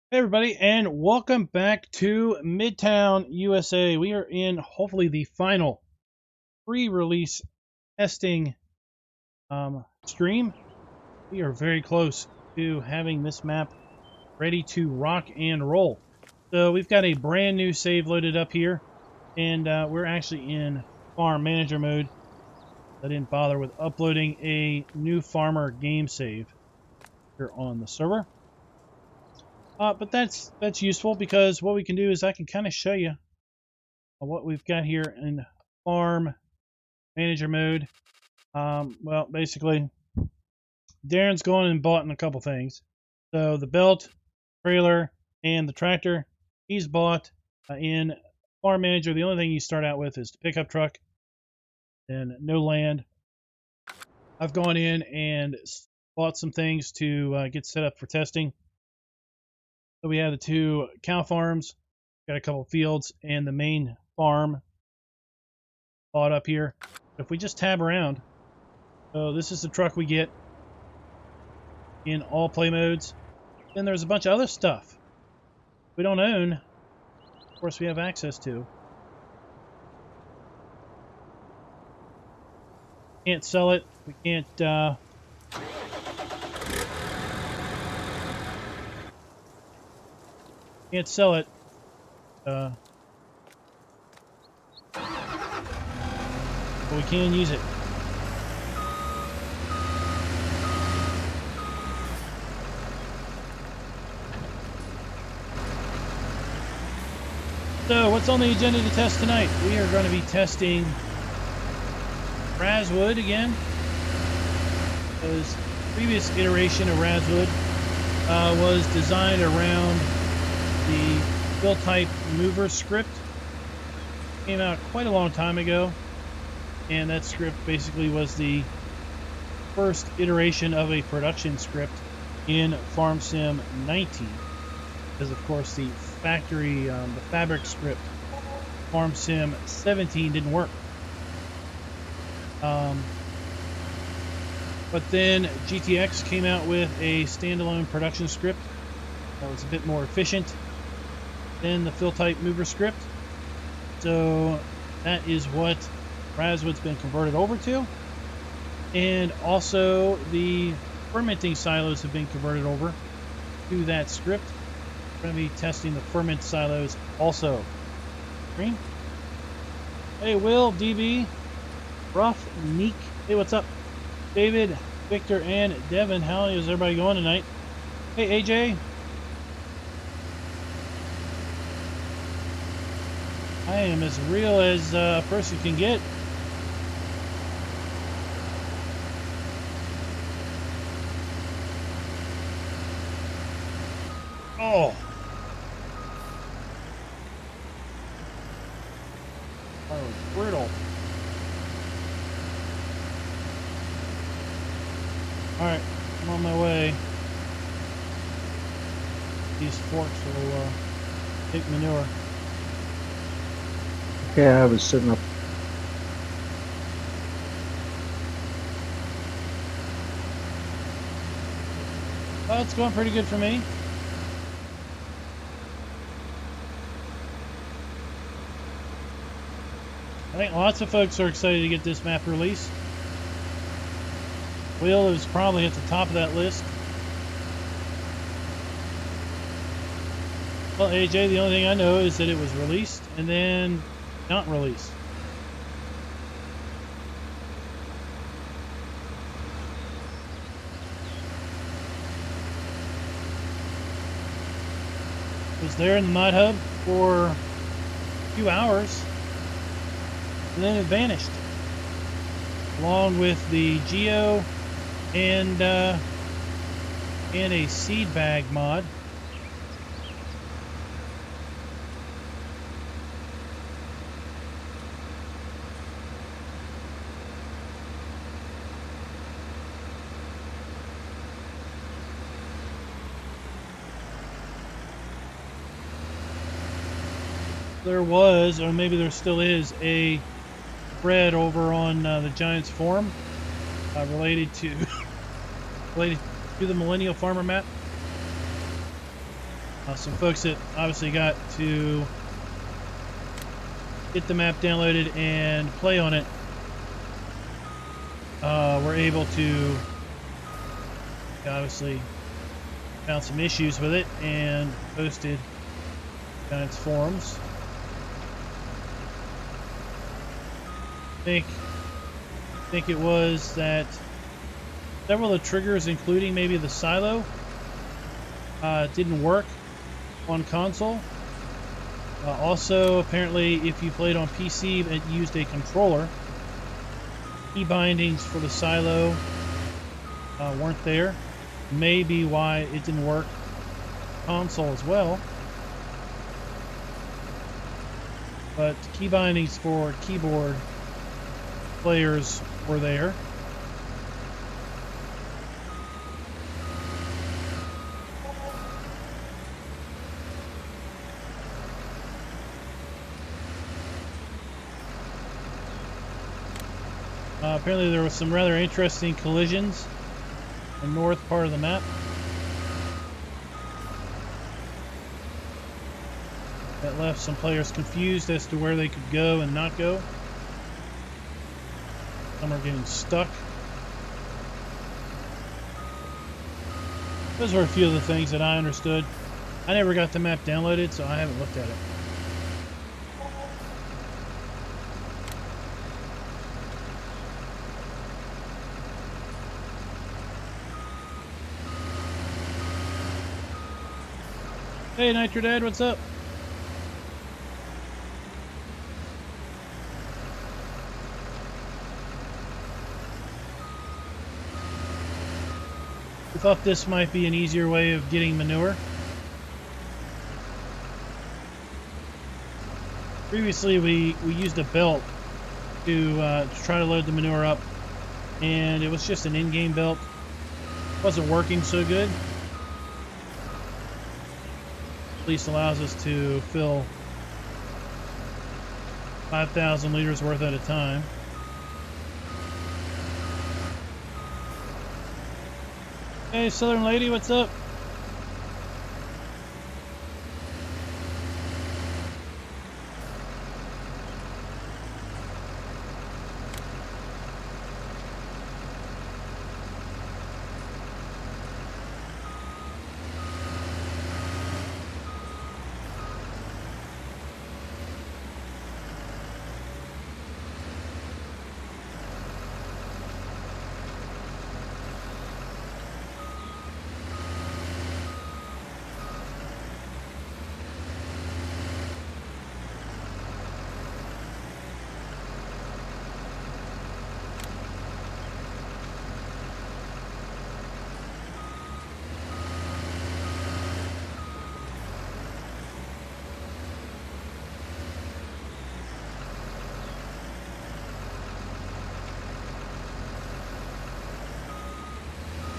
Hey everybody, and welcome back to Midtown USA. We are in hopefully the final pre-release testing stream. We are very close to having this map ready to rock and roll. So we've got a brand new save loaded up here, and we're actually in farm manager mode. I didn't bother with uploading a new farmer game save here on the server. But that's useful because what we can do is I can kind of show you what we've got here in farm manager mode. Well, basically, Darren's gone and bought in a couple things. So the belt, trailer, and the tractor, he's bought in farm manager. The only thing you start out with is the pickup truck and no land. I've gone in and bought some things to get set up for testing. So we have the two cow farms, got a couple fields, and the main farm bought up here. If we just tab around, so this is the truck we get in all play modes. Then there's a bunch of other stuff we don't own. Of course, we have access to. Can't sell it. We can't sell it. But we can use it. So, what's on the agenda to test tonight? We are going to be testing Razwood again. Because previous iteration of Razwood was designed around the fill type mover script. Came out quite a long time ago, and that script basically was the first iteration of a production script in Farm Sim 19. Because of course the the fabric script, Farm Sim 17 didn't work. But then GTX came out with a standalone production script that was a bit more efficient than the fill type mover script. So that is what Razwood's been converted over to. And also the fermenting silos have been converted over to that script. We're going to be testing the ferment silos also. Green. Hey, Will, DB, Ruff, Neek. Hey, what's up? David, Victor, and Devin. How is everybody going tonight? Hey, AJ. I am as real as a person can get. Oh. That was brutal. Alright, I'm on my way. These forks will take manure. Yeah, I was sitting up. Well, it's going pretty good for me. I think lots of folks are excited to get this map released. Will is probably at the top of that list. Well, AJ, the only thing I know is that it was released and then not released. It was there in the mod hub for a few hours and then it vanished, along with the geo and a seed bag mod. There was, or maybe there still is, a thread over on the Giants forum related to the Millennial Farmer map. Some folks that obviously got to get the map downloaded and play on it were able to obviously found some issues with it and posted on its forums. I think it was that several of the triggers, including maybe the silo, didn't work on console. Also, apparently, if you played on PC and used a controller, key bindings for the silo weren't there. Maybe why it didn't work console as well. But key bindings for keyboard players were there. Apparently there was some rather interesting collisions in the north part of the map that left some players confused as to where they could go and not go. Some are getting stuck. Those were a few of the things that I understood. I never got the map downloaded, so I haven't looked at it. Hey, Nitro Dad, what's up? We thought this might be an easier way of getting manure. Previously, we used a belt to try to load the manure up, and it was just an in-game belt. It wasn't working so good. At least allows us to fill 5,000 liters worth at a time. Hey, Southern Lady, what's up?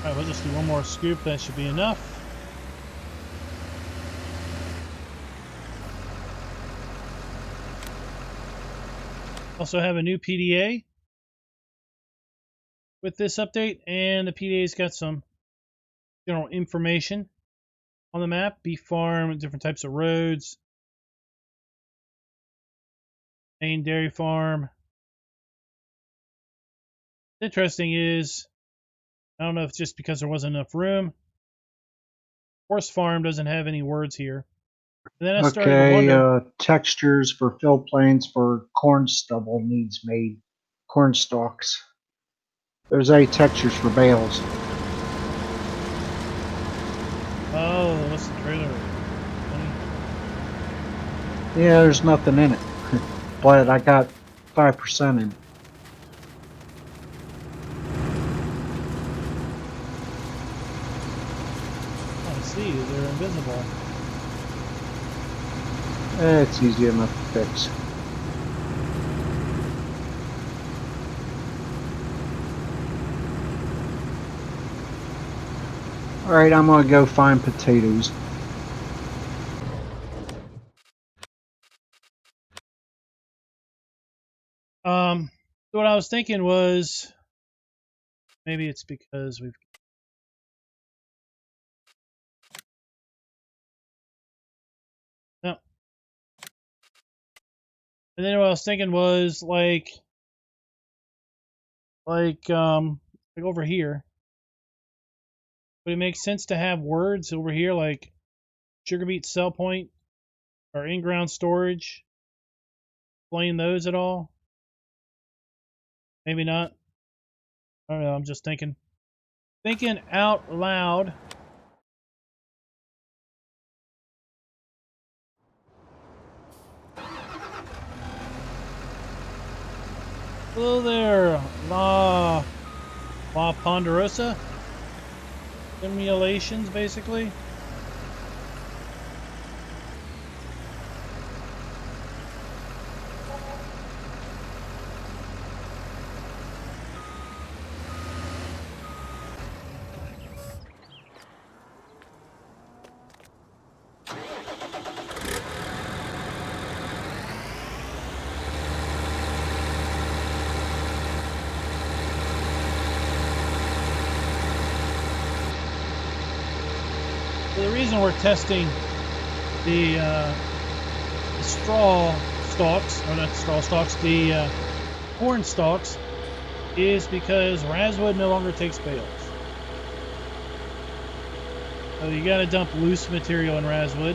Alright, we'll just do one more scoop. That should be enough. Also have a new PDA with this update, and the PDA's got some general information on the map, beef farm, different types of roads, main dairy farm. What's interesting is, I don't know if it's just because there wasn't enough room. Horse farm doesn't have any words here. And then I started to wonder. Textures for fill planes for corn stubble needs made. Corn stalks. There's any textures for bales. Oh, what's the trailer? Yeah, there's nothing in it. But I got 5% in it. I see, they're invisible. It's easy enough to fix. Alright, I'm gonna go find potatoes. So what I was thinking was, maybe it's because we've And then what I was thinking was like over here. Would it make sense to have words over here like sugar beet sell point or in-ground storage? Explain those at all? Maybe not. I don't know. I'm just thinking out loud. Hello there, La Ponderosa. Simulations, basically. So the reason we're testing the straw stalks, or not straw stalks, the corn stalks, is because Razwood no longer takes bales. So you got to dump loose material in Razwood.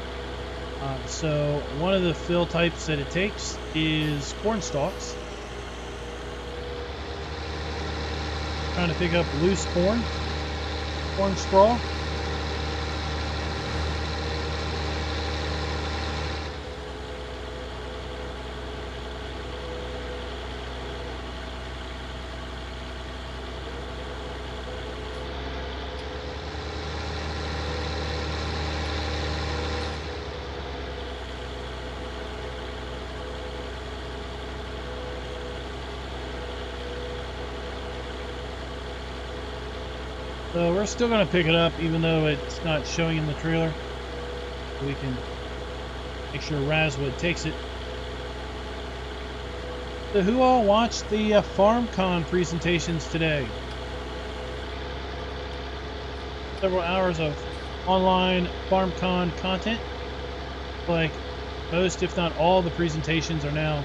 So one of the fill types that it takes is corn stalks. Trying to pick up loose corn straw. So we're still going to pick it up even though it's not showing in the trailer. We can make sure Razwood takes it. So who all watched the FarmCon presentations today? Several hours of online FarmCon content. Like most, if not all, the presentations are now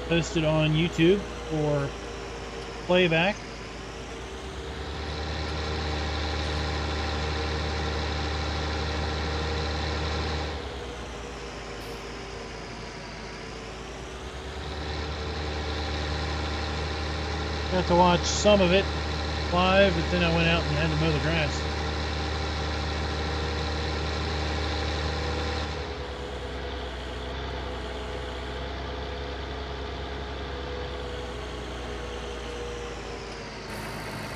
posted on YouTube for playback. Got to watch some of it live, but then I went out and had to mow the grass.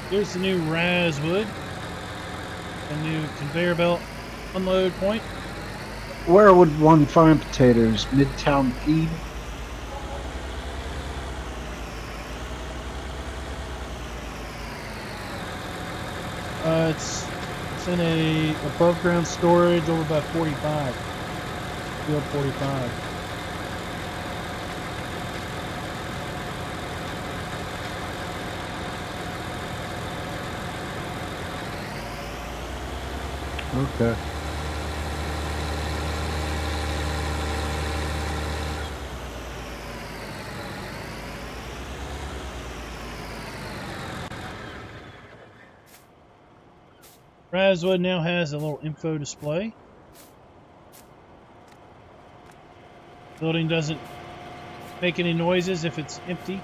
Here's the new Razwood, a new conveyor belt unload point. Where would one find potatoes? Midtown Feed? It's in a above ground storage over by 45. Field 45. Okay. Razwood now has a little info display. Building doesn't make any noises if it's empty.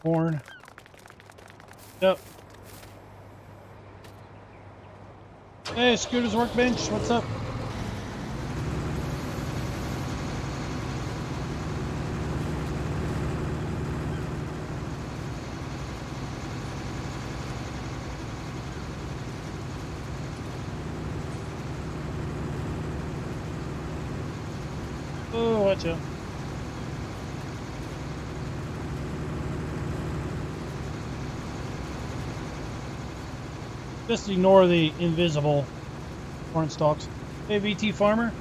Corn. Yep. Hey, Scooter's Workbench, what's up? Oh, watch out. Just ignore the invisible corn stalks. Hey, VT Farmer.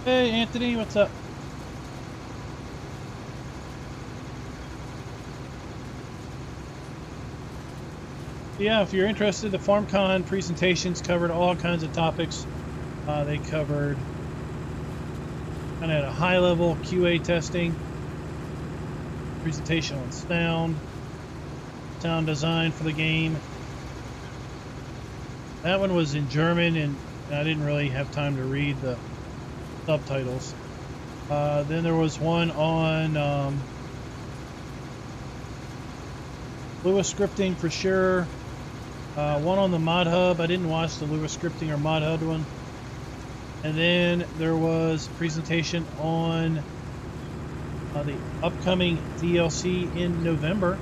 Hey, Anthony, what's up? Yeah, if you're interested, the FarmCon presentations covered all kinds of topics. They covered kind of at a high level QA testing, presentation on sound design for the game. That one was in German, and I didn't really have time to read the subtitles. Then there was one on Lua scripting for sure. One on the mod hub. I didn't watch the Lua scripting or mod hub one. And then there was a presentation on the upcoming DLC in November,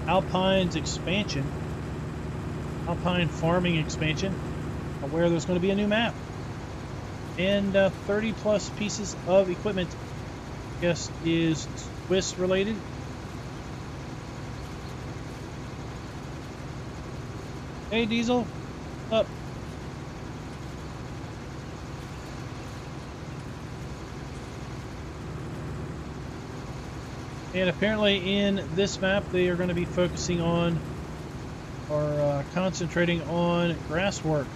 Alpine's expansion, Alpine farming expansion, where there's going to be a new map and 30 plus pieces of equipment. I guess is Swiss related. Hey Diesel, what's up? And apparently in this map they are going to be focusing on or concentrating on grass work.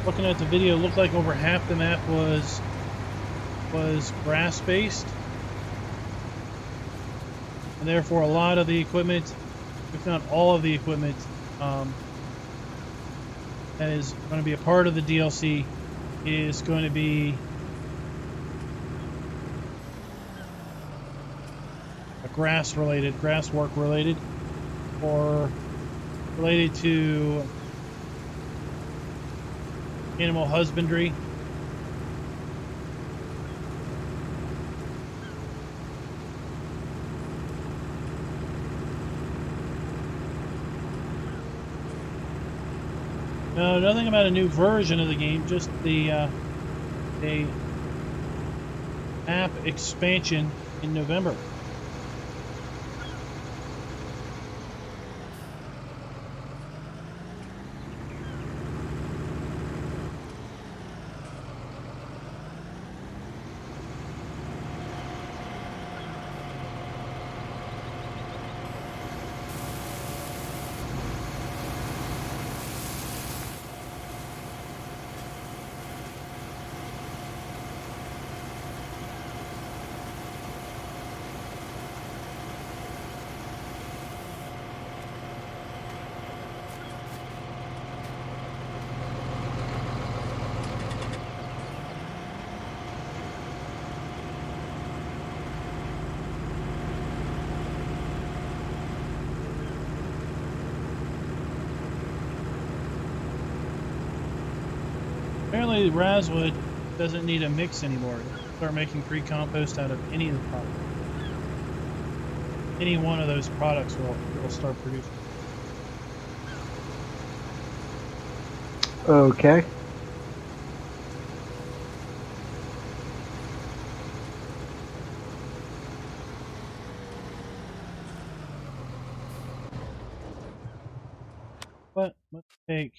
Looking at the video, it looked like over half the map was grass based, and therefore a lot of the equipment, if not all of the equipment, that is going to be a part of the DLC is going to be grass work related, or related to animal husbandry. No, nothing about a new version of the game, just the a map expansion in November. Apparently, Razwood doesn't need a mix anymore. Start making pre-compost out of any of the products. Any one of those products will start producing. Okay. But let's take.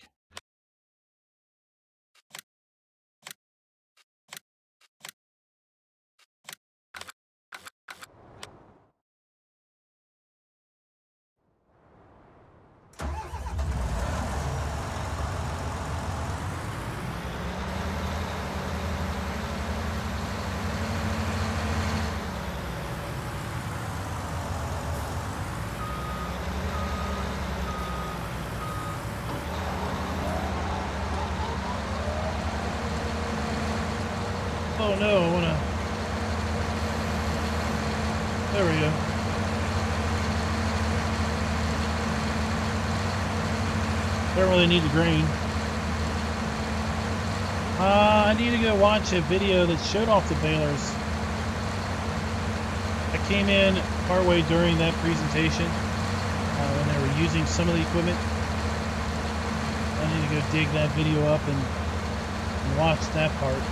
Oh no, I wanna There we go. Don't really need the grain. I need to go watch a video that showed off the balers. I came in partway during that presentation when they were using some of the equipment. I need to go dig that video up and watch that part.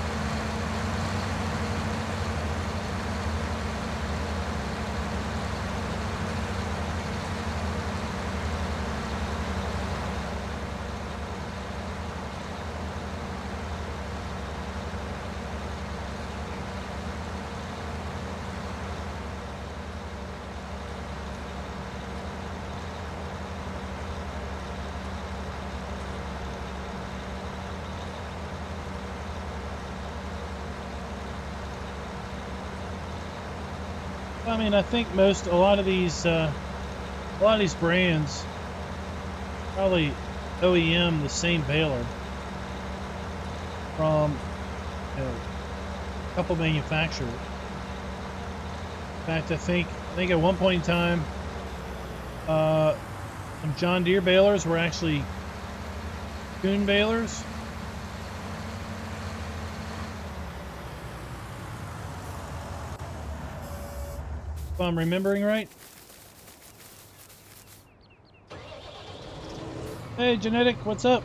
I mean, I think a lot of these brands probably OEM the same baler from a couple manufacturers. In fact, I think at one point in time, some John Deere balers were actually Kuhn balers. If I'm remembering right. Hey, Genetic, what's up?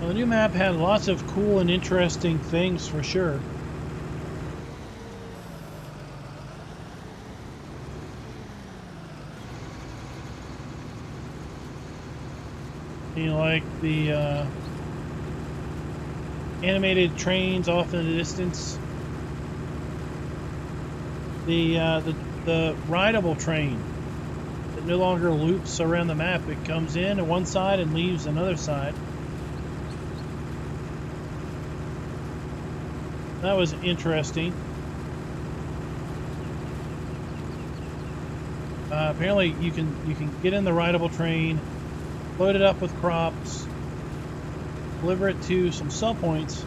Well, the new map had lots of cool and interesting things for sure. Like the animated trains off in the distance, the rideable train that no longer loops around the map. It comes in on one side and leaves another side. That was interesting. Apparently, you can get in the rideable train, load it up with crops, deliver it to some sell points,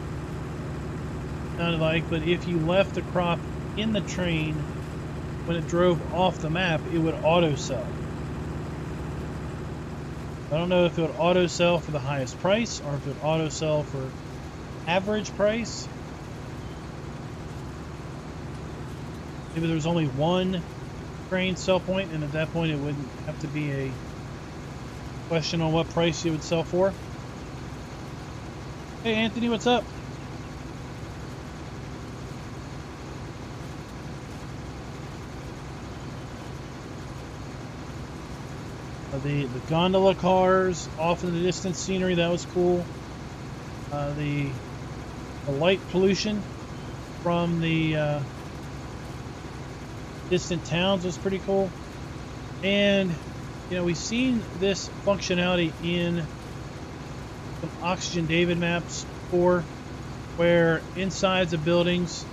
sounded like, but if you left the crop in the train when it drove off the map, it would auto sell. I don't know if it would auto sell for the highest price or if it would auto sell for average price. Maybe there's only one train sell point, and at that point it wouldn't have to be a question on what price you would sell for. Hey Anthony, what's up? The gondola cars off in the distance scenery, that was cool. The light pollution from the distant towns was pretty cool. And we've seen this functionality in some Oxygen David maps before, where insides of buildings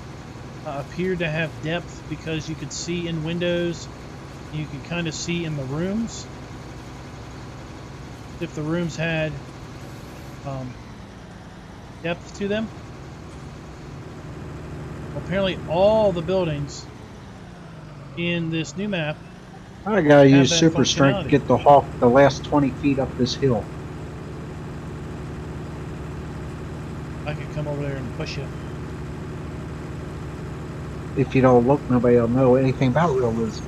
appeared to have depth because you could see in windows, and you could kind of see in the rooms if the rooms had depth to them. Apparently all the buildings in this new map, I gotta use super strength to get the hawk the last 20 feet up this hill. I could come over there and push you. If you don't look, nobody will know anything about realism.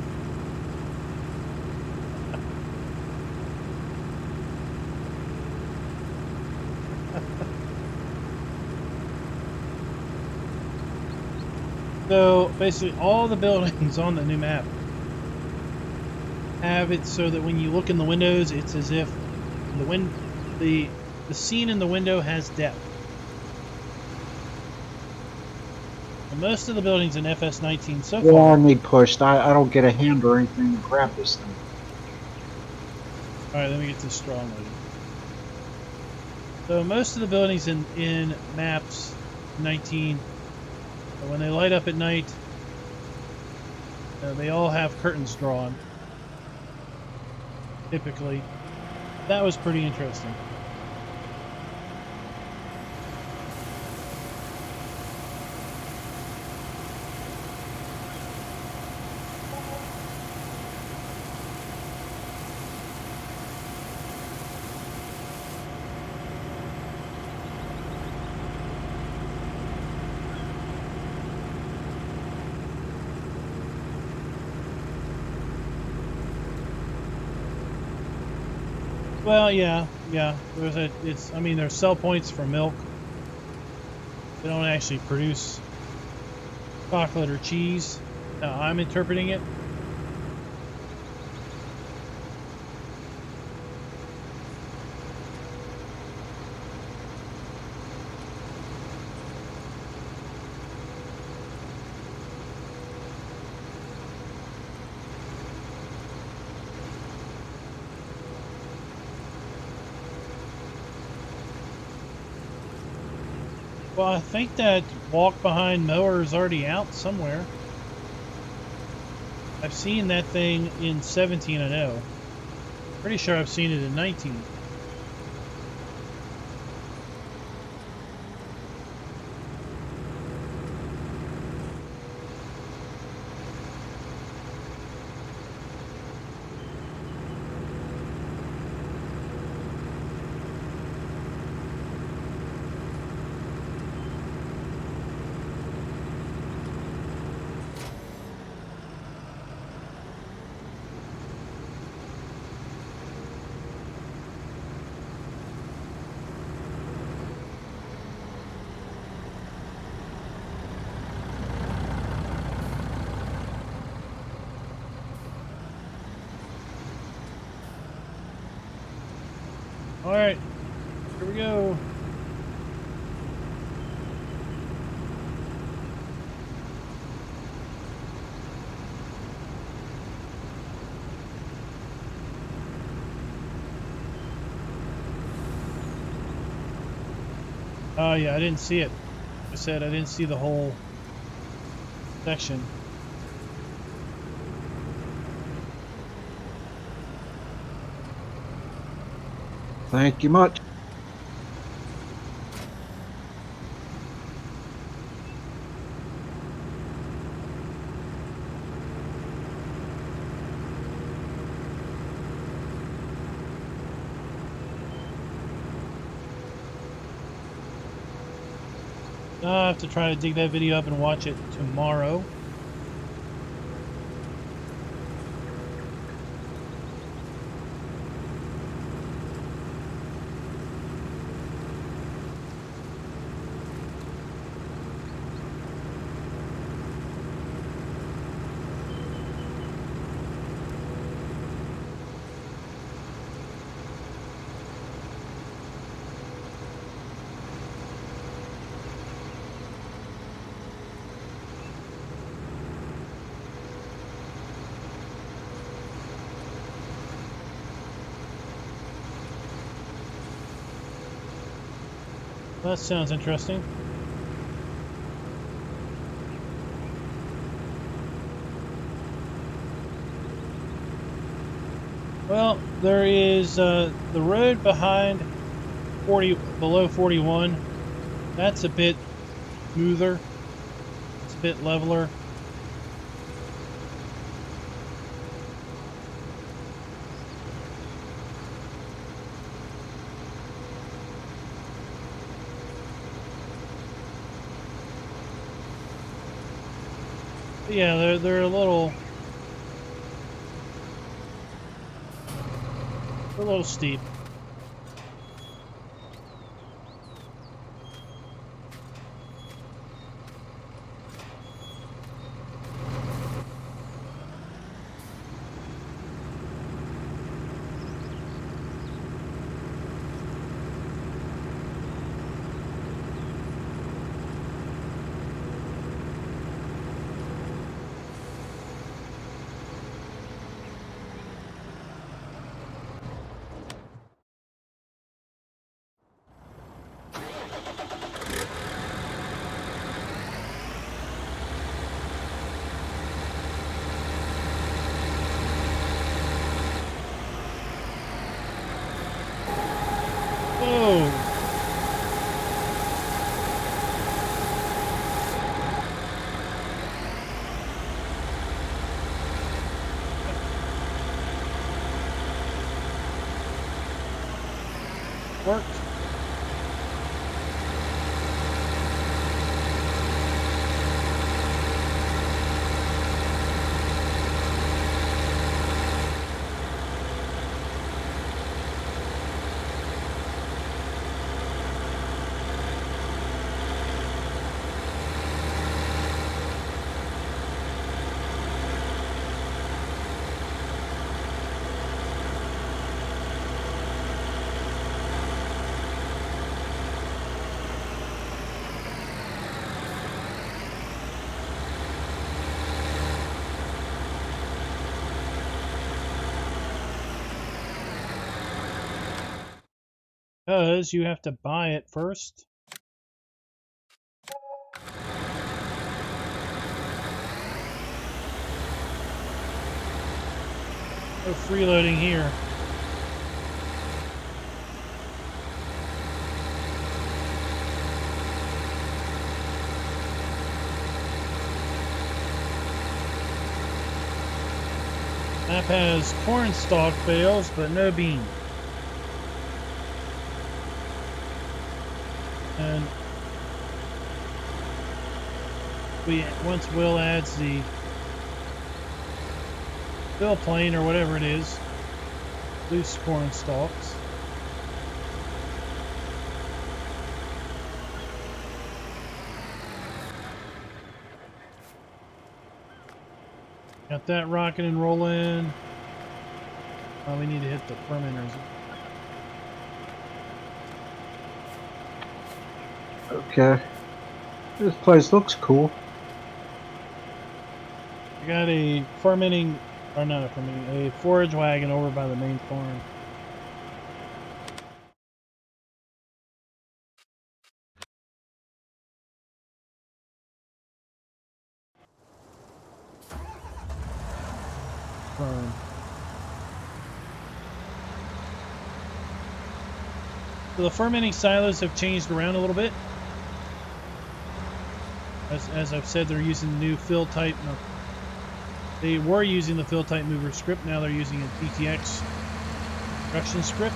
So basically all the buildings on the new map have it so that when you look in the windows, it's as if the scene in the window has depth. And most of the buildings in FS19 so far... Well, I need pushed. I don't get a hand or anything to grab this thing. Alright, let me get this strong loaded. So most of the buildings in maps 19, when they light up at night, They all have curtains drawn, typically. That was pretty interesting. Well, yeah. I mean, there's sell points for milk. They don't actually produce chocolate or cheese. Now, I'm interpreting it. Well, I think that walk behind mower is already out somewhere. I've seen that thing in 17 and 0. Pretty sure I've seen it in 19. Alright, here we go. Oh yeah, I didn't see it. I said I didn't see the whole section. Thank you much. I'll have to try to dig that video up and watch it tomorrow. That sounds interesting. Well, there is the road behind below 41. That's a bit smoother. It's a bit leveler. But yeah, they're a little steep. worked. Because you have to buy it first. No freeloading here. Map has corn stalk bales, but no bean. And once Will adds the fill plane or whatever it is, loose corn stalks. Got that rocking and rolling. We need to hit the fermenters. Okay. This place looks cool. We got a fermenting, or not a fermenting, a forage wagon over by the main farm. Farm. So the fermenting silos have changed around a little bit. As I've said, they're using the new fill type. No, they were using the fill type mover script. Now they're using a GTX production script.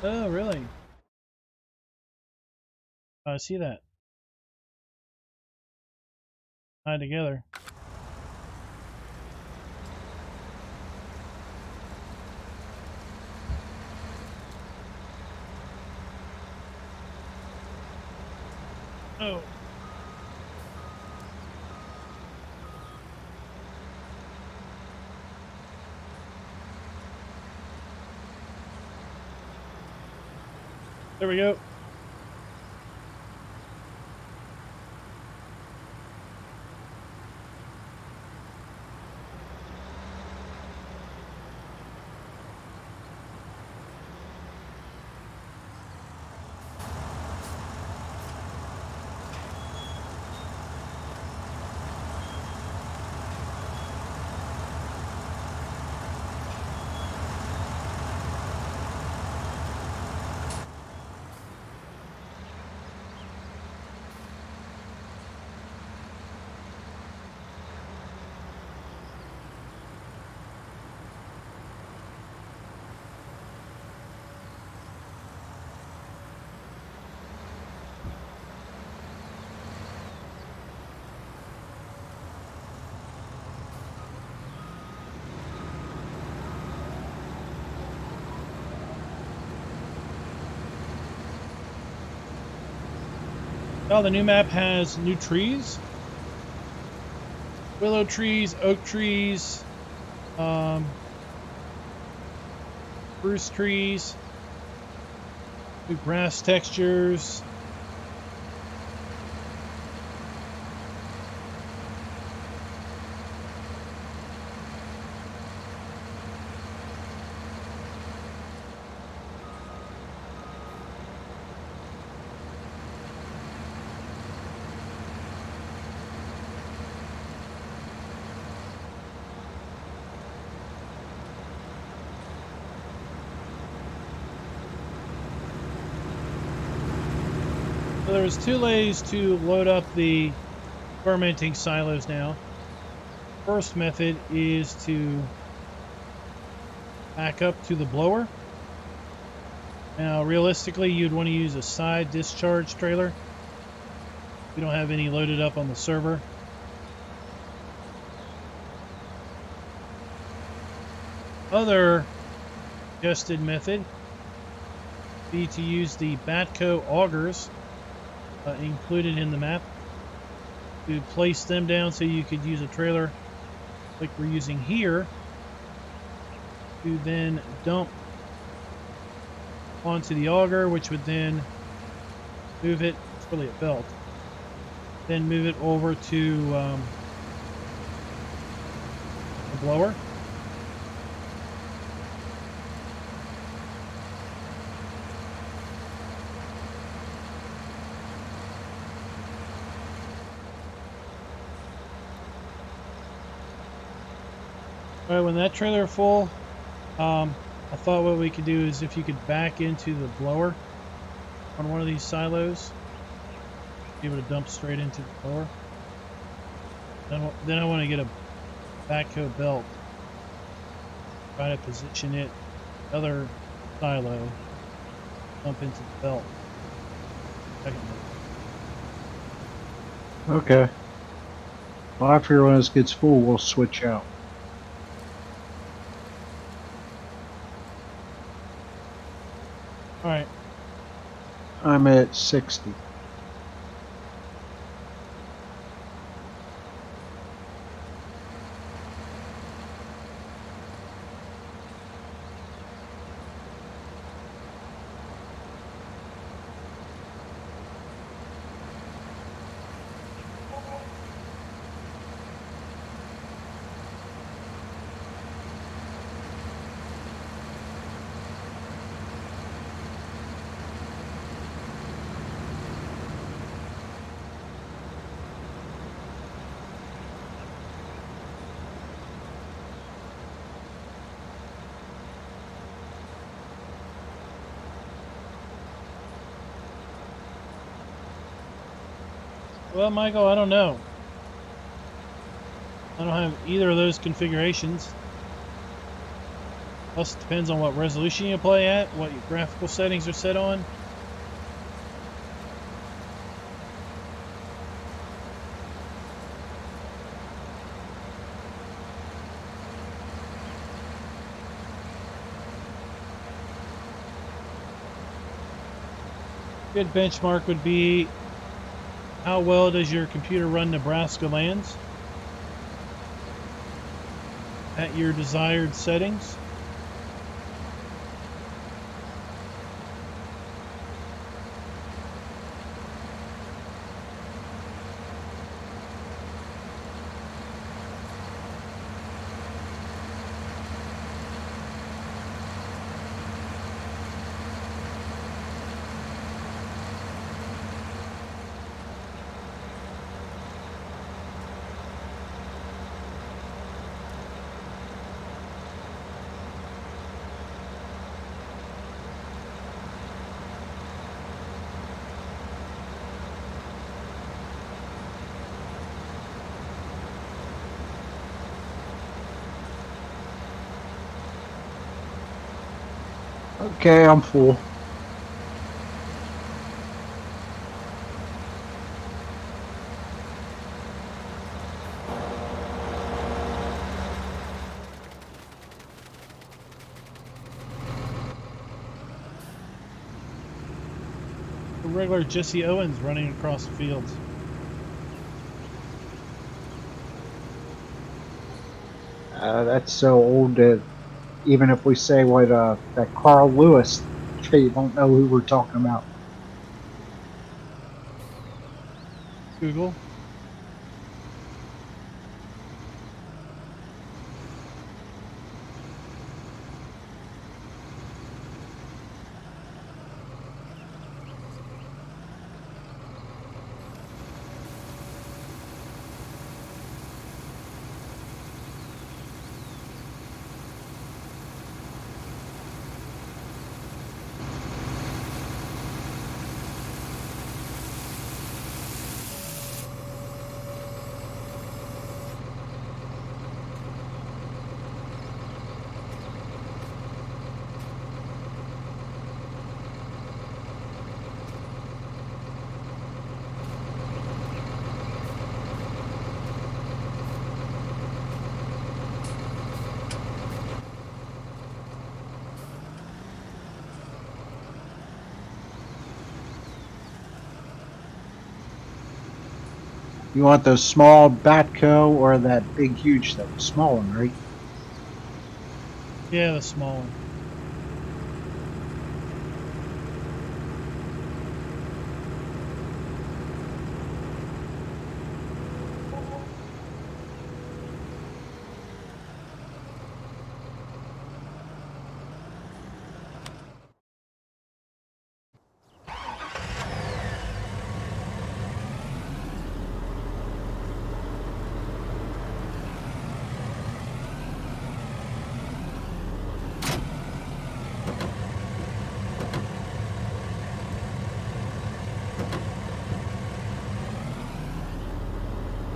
Oh, really? I see that. Tied together. Oh. There we go. Oh, the new map has new trees. Willow trees, oak trees, spruce trees, new grass textures. So there's two ways to load up the fermenting silos now. First method is to back up to the blower. Now, realistically, you'd want to use a side discharge trailer. We don't have any loaded up on the server. Other suggested method would be to use the Batco augers included in the map, to place them down so you could use a trailer like we're using here to then dump onto the auger, which would then move it, it's really a belt, then move it over to the blower. All right, when that trailer is full, I thought what we could do is if you could back into the blower on one of these silos, be able to dump straight into the blower. Then I want to get a backhoe belt, try to position it other silo, dump into the belt. Okay. Well, after when this gets full, we'll switch out. All right. I'm at 60. Well, Michael, I don't know. I don't have either of those configurations. Plus, it depends on what resolution you play at, what your graphical settings are set on. Good benchmark would be how well does your computer run Nebraska lands at your desired settings. Okay, I'm full. The regular Jesse Owens running across the fields. That's so old that even if we say what that Carl Lewis, they won't know who we're talking about. Google. You want the small Batco or that big, huge, that small one, right? Yeah, the small one.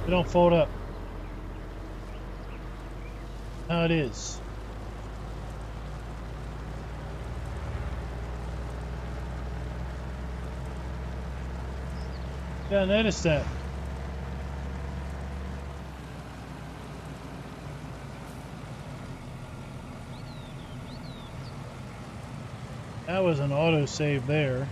They don't fold up. How it is. Yeah, I noticed that. That was an autosave there.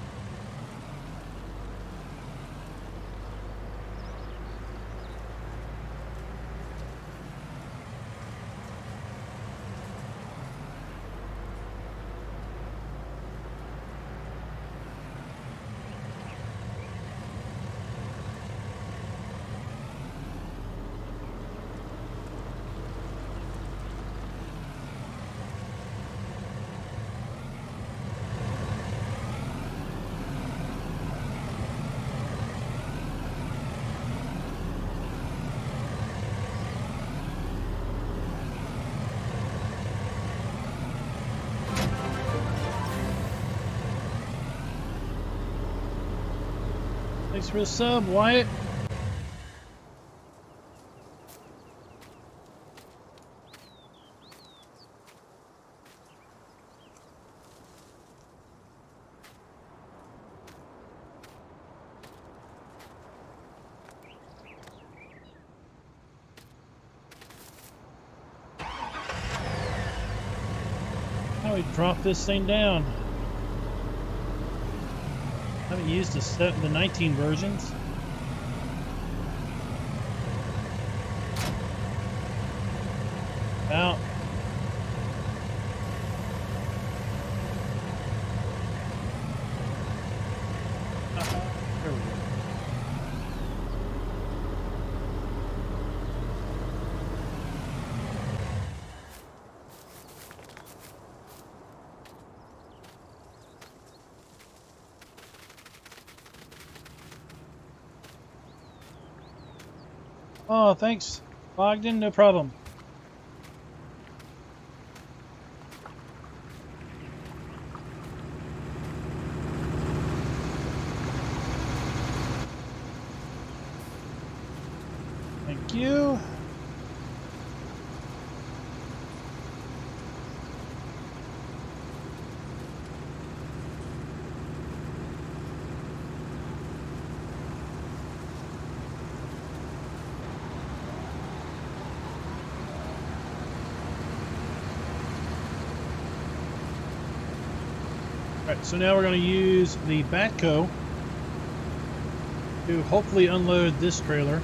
Thanks for the sub, Wyatt. How do we drop this thing down? I haven't used the 19 versions. Out. There we go. Oh, thanks, Bogdan. No problem. Thank you. Alright, so now we're going to use the backhoe to hopefully unload this trailer.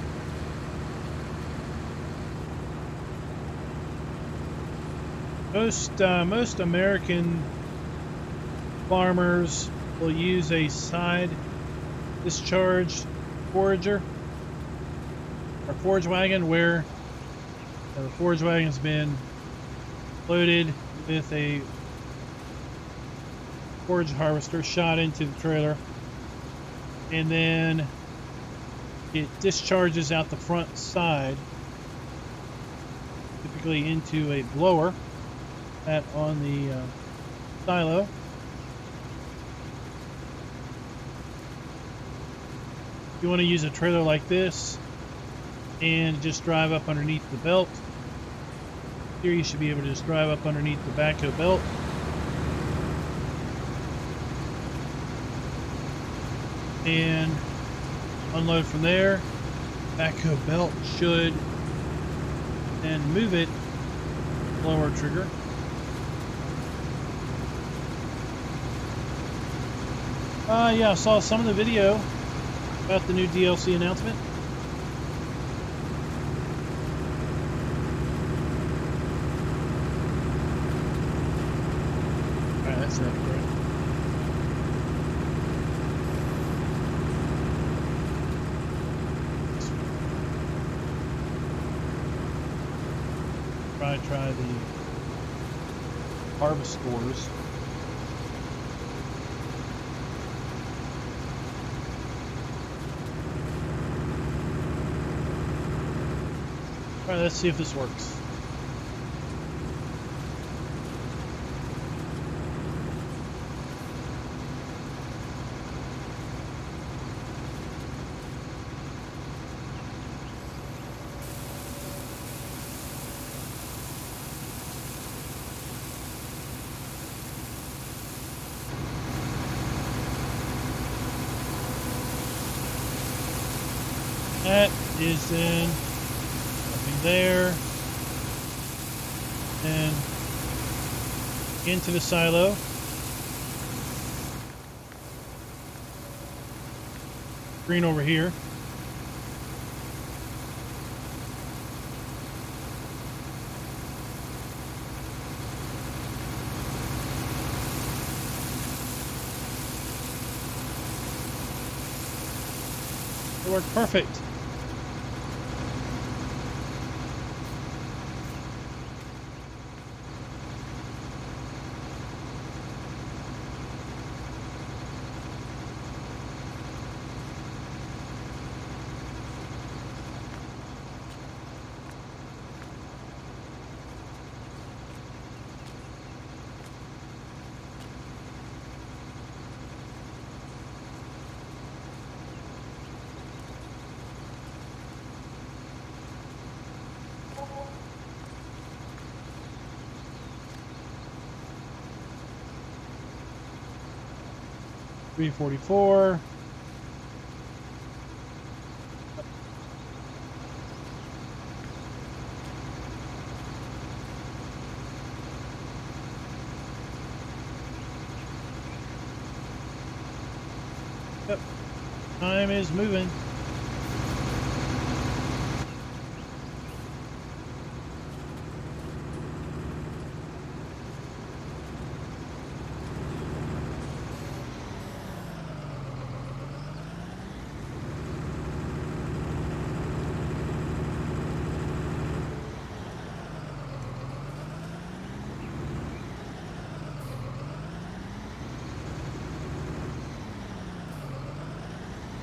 Most American farmers will use a side discharge forager or forage wagon where the forage wagon has been loaded with a forage harvester shot into the trailer, and then it discharges out the front side, typically into a blower that on the silo. If you want to use a trailer like this and just drive up underneath the belt, here you should be able to just drive up underneath the backhoe belt. And unload from there. Backhoe belt should then move it, lower trigger. Yeah, I saw some of the video about the new DLC announcement. That's not correct. Try the harvest scores. All right, let's see if this works. That is in nothing there. And into the silo. Green over here. It worked perfect. $344. Yep. Time is moving.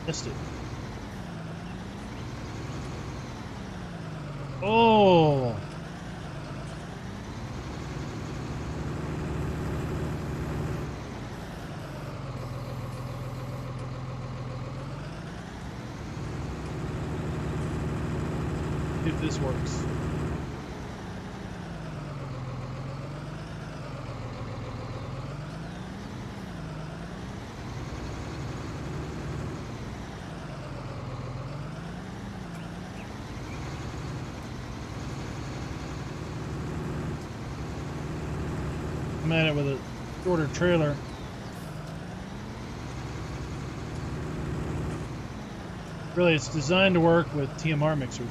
Missed it. Oh! If this works. I'm at it with a shorter trailer. Really, it's designed to work with TMR mixers.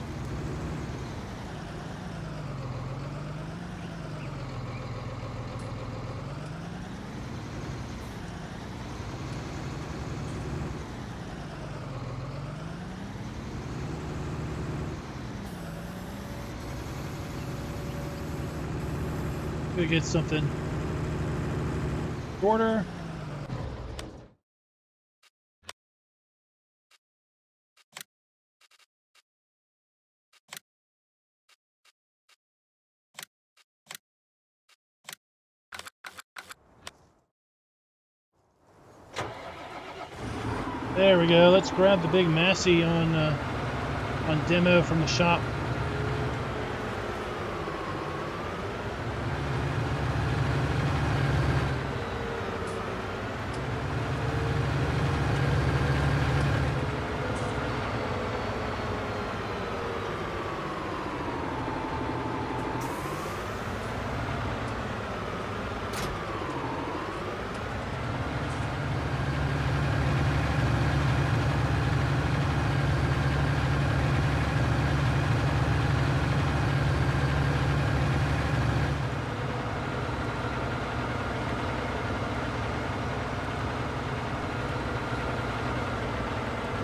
Gonna get something shorter. There we go. Let's grab the big Massey on demo from the shop.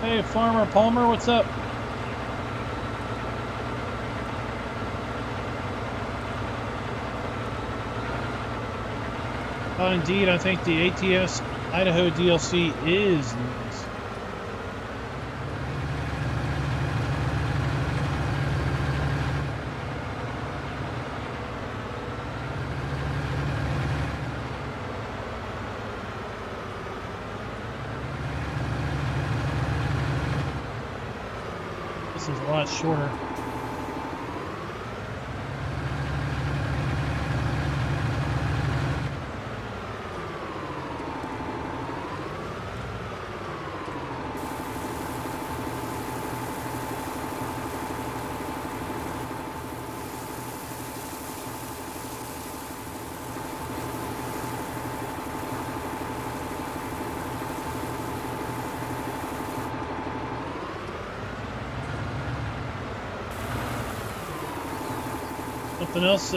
Hey, Farmer Palmer, what's up? Oh, indeed, I think the ATS Idaho DLC is nice. This is a lot shorter. Something else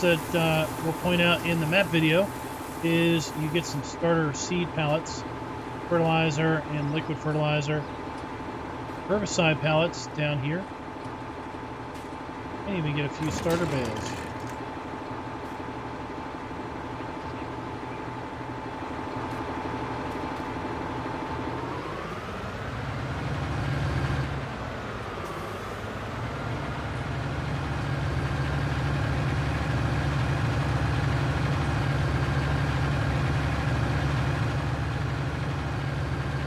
that we'll point out in the map video is you get some starter seed pallets, fertilizer and liquid fertilizer, herbicide pallets down here, and even get a few starter bales.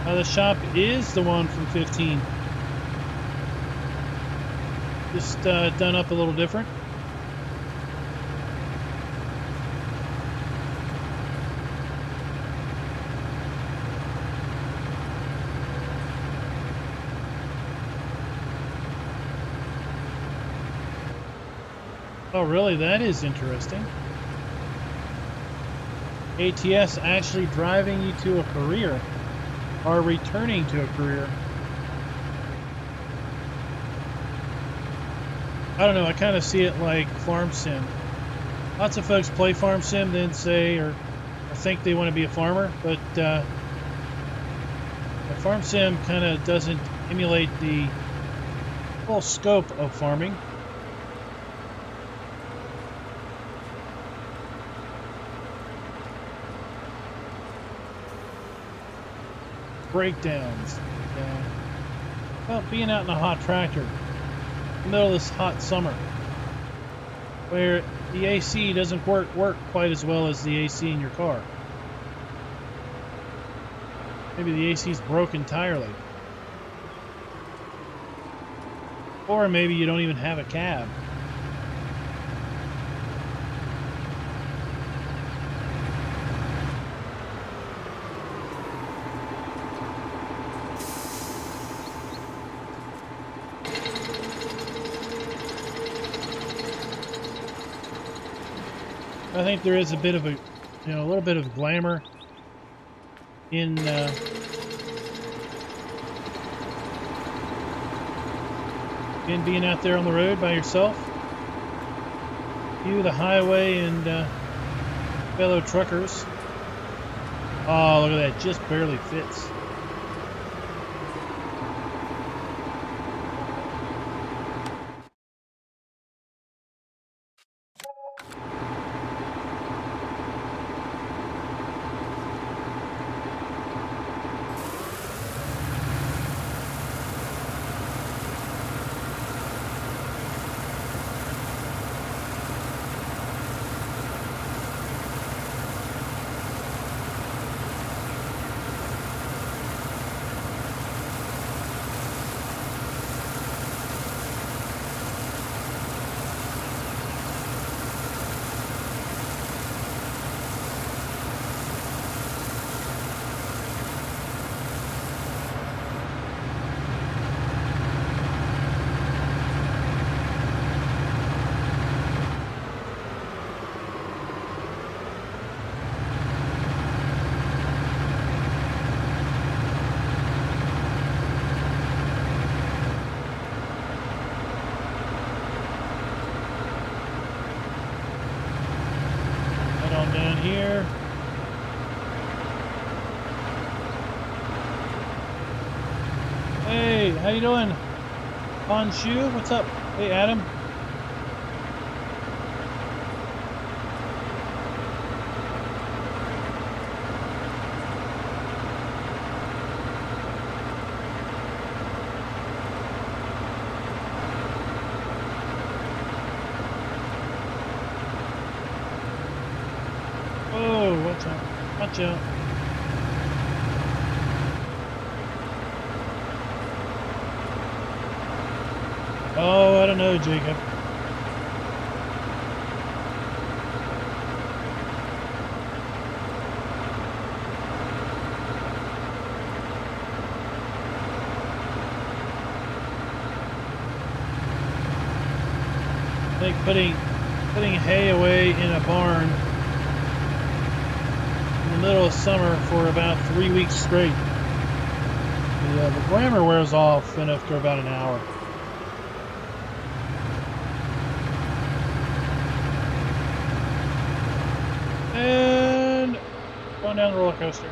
The shop is the one from 15. Just done up a little different. Oh, really? That is interesting. ATS actually driving you to a career. Are returning to a career. I don't know, I kind of see it like farm sim. Lots of folks play farm sim, then say or think they want to be a farmer, but the farm sim kind of doesn't emulate the full scope of farming. Breakdowns. Well, being out in a hot tractor in the middle of this hot summer where the AC doesn't work quite as well as the AC in your car. Maybe the AC's broken entirely. Or maybe you don't even have a cab. I think there is a bit of a, a little bit of glamour in being out there on the road by yourself. You, the highway, and fellow truckers. Oh, look at that! Just barely fits. Down here. Hey, how you doing? On Shoe, what's up? Hey, Adam. Oh, watch out. Watch out. Oh, I don't know, Jacob. I think putting hay away in a barn in the middle of summer for about 3 weeks straight. The glamour wears off in after about an hour. And going down the roller coaster.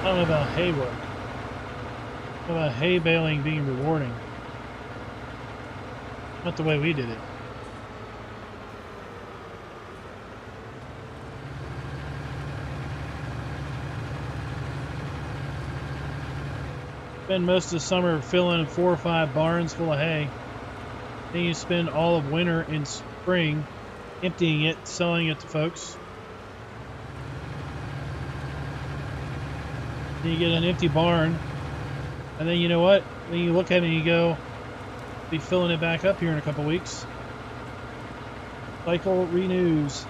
I don't know about hay work. I don't know about hay baling being rewarding. Not the way we did it. Spend most of the summer filling 4 or 5 barns full of hay. Then you spend all of winter and spring emptying it, selling it to folks. Then you get an empty barn, and then you know what? Then you look at it and you go, be filling it back up here in a couple weeks. Cycle renews.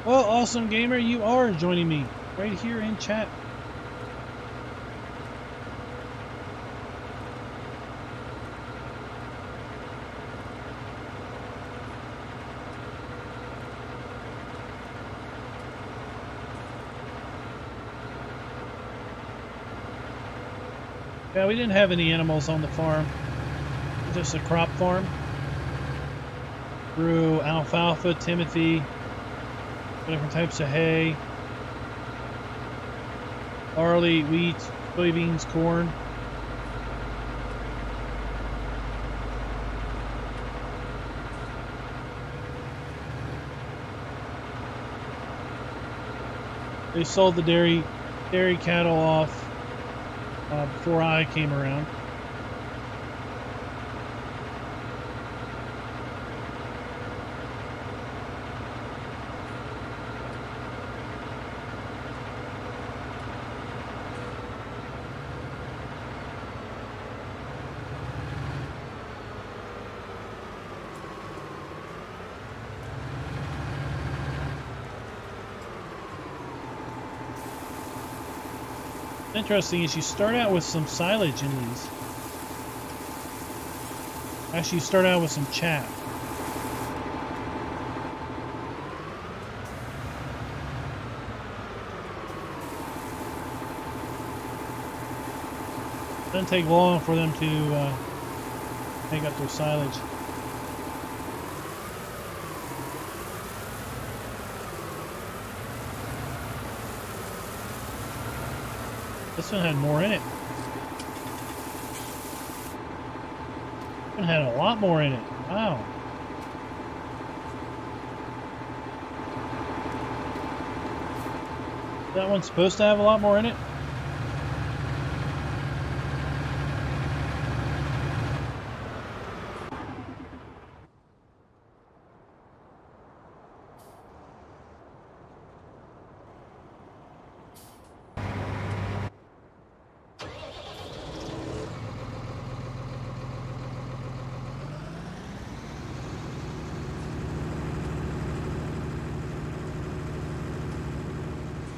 Well, awesome gamer, you are joining me right here in chat. Yeah, we didn't have any animals on the farm. Just a crop farm. Grew alfalfa, timothy, different types of hay, barley, wheat, soybeans, corn. They sold the dairy cattle off before I came around. Interesting is you start out with some silage in these. Actually, you start out with some chaff. It doesn't take long for them to take up their silage. This one had more in it. This one had a lot more in it. Wow. That one's supposed to have a lot more in it?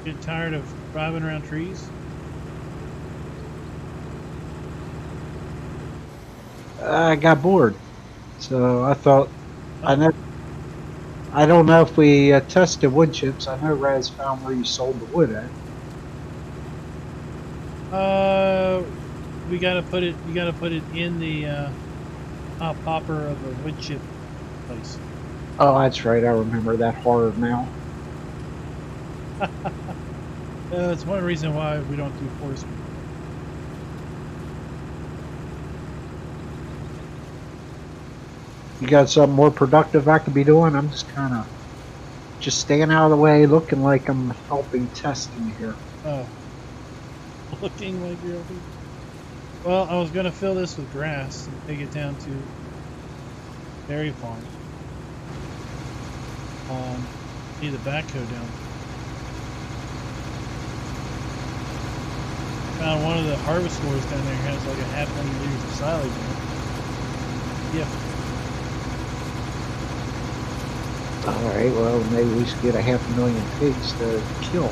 Get tired of driving around trees? I got bored, so I thought I never I don't know if we tested wood chips. I know Raz found where you sold the wood at. We gotta put it. You gotta put it in the top popper of the wood chip place. Oh, that's right. I remember that horror now. It's one reason why we don't do forest. You got something more productive I could be doing? I'm just kind of just staying out of the way, looking like I'm helping testing here. Oh, looking like you're helping. Well, I was gonna fill this with grass and take it down to dairy farm. Need the backhoe down. Found one of the harvest stores down there has like a 500 liters of silage in it. Yeah. Alright, well, maybe we should get 500,000 pigs to kill.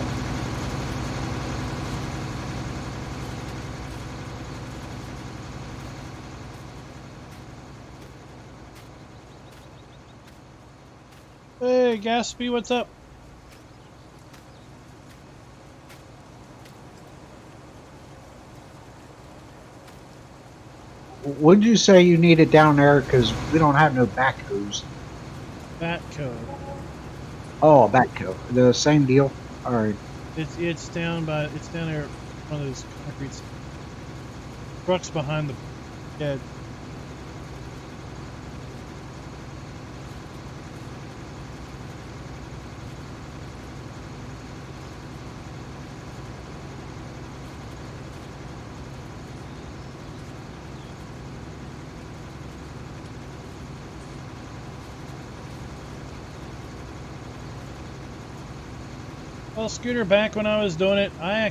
Hey, Gatsby, what's up? Would you say you need it down there? Because we don't have no backhoes. Batco. Oh, backhoe. The same deal? Alright. It's down there. One of those concrete trucks behind the shed. Well, Scooter, back when I was doing it, I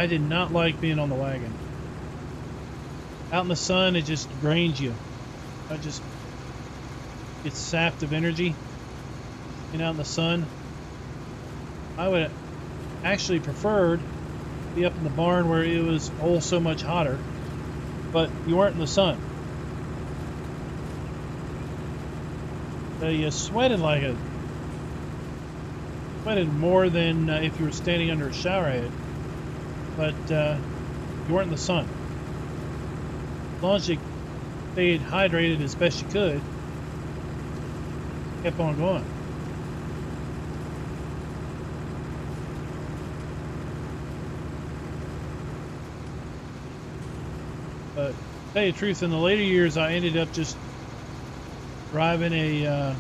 did not like being on the wagon. Out in the sun, it just drains you. I just get sapped of energy. And out in the sun, I would actually preferred to be up in the barn where it was so much hotter, but you weren't in the sun. So you sweated more than if you were standing under a shower head, but you weren't in the sun. As long as you stayed hydrated as best you could, kept on going. But to tell you the truth, in the later years, I ended up just driving a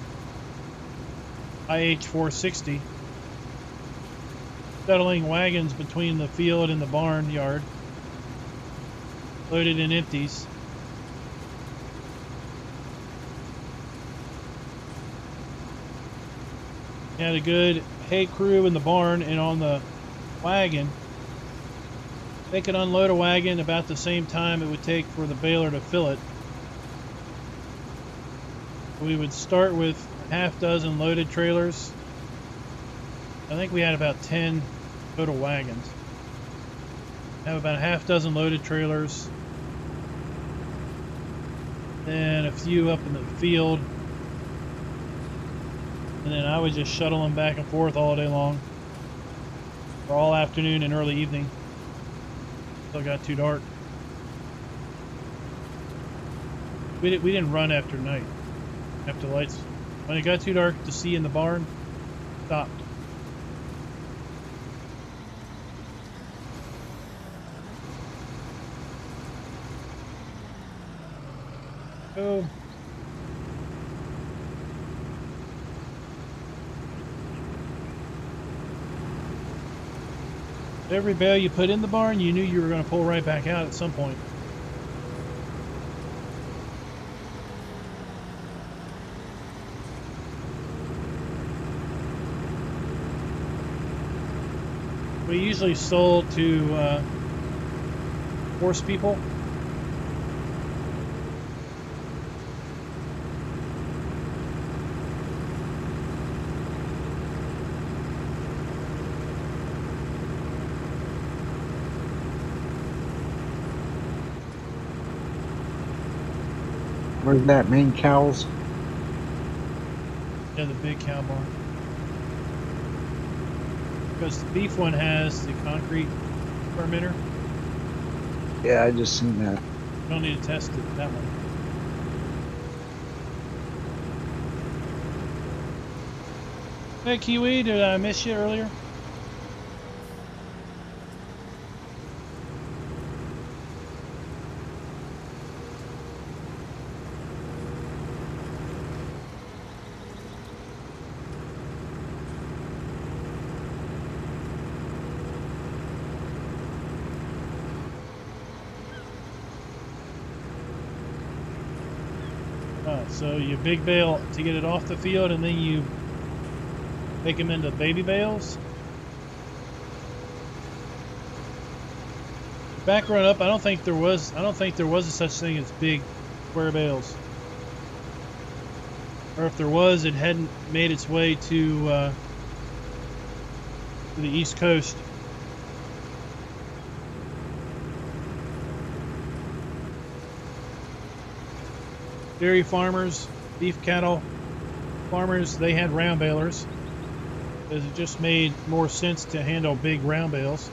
IH 460. Settling wagons between the field and the barn yard, loaded in empties. You had a good hay crew in the barn and on the wagon. They could unload a wagon about the same time it would take for the baler to fill it. We would start with a half dozen loaded trailers. I think we had about 10 total wagons. Have about a half dozen loaded trailers. Then a few up in the field. And then I would just shuttle them back and forth all day long. Or all afternoon and early evening. Until it got too dark. We didn't run after night. After lights. When it got too dark to see in the barn, stopped. So every bale you put in the barn, you knew you were going to pull right back out at some point. We usually sold to horse people. Where's that? Main cows? Yeah, the big cow barn. Because the beef one has the concrete fermenter. Yeah, I just seen that. You don't need to test it, that one. Hey, Kiwi, did I miss you earlier? So you big bale to get it off the field, and then you make them into baby bales. Back run up. I don't think there was a such thing as big square bales, or if there was, it hadn't made its way to the East Coast. Dairy farmers, beef cattle farmers, they had round balers because it just made more sense to handle big round bales.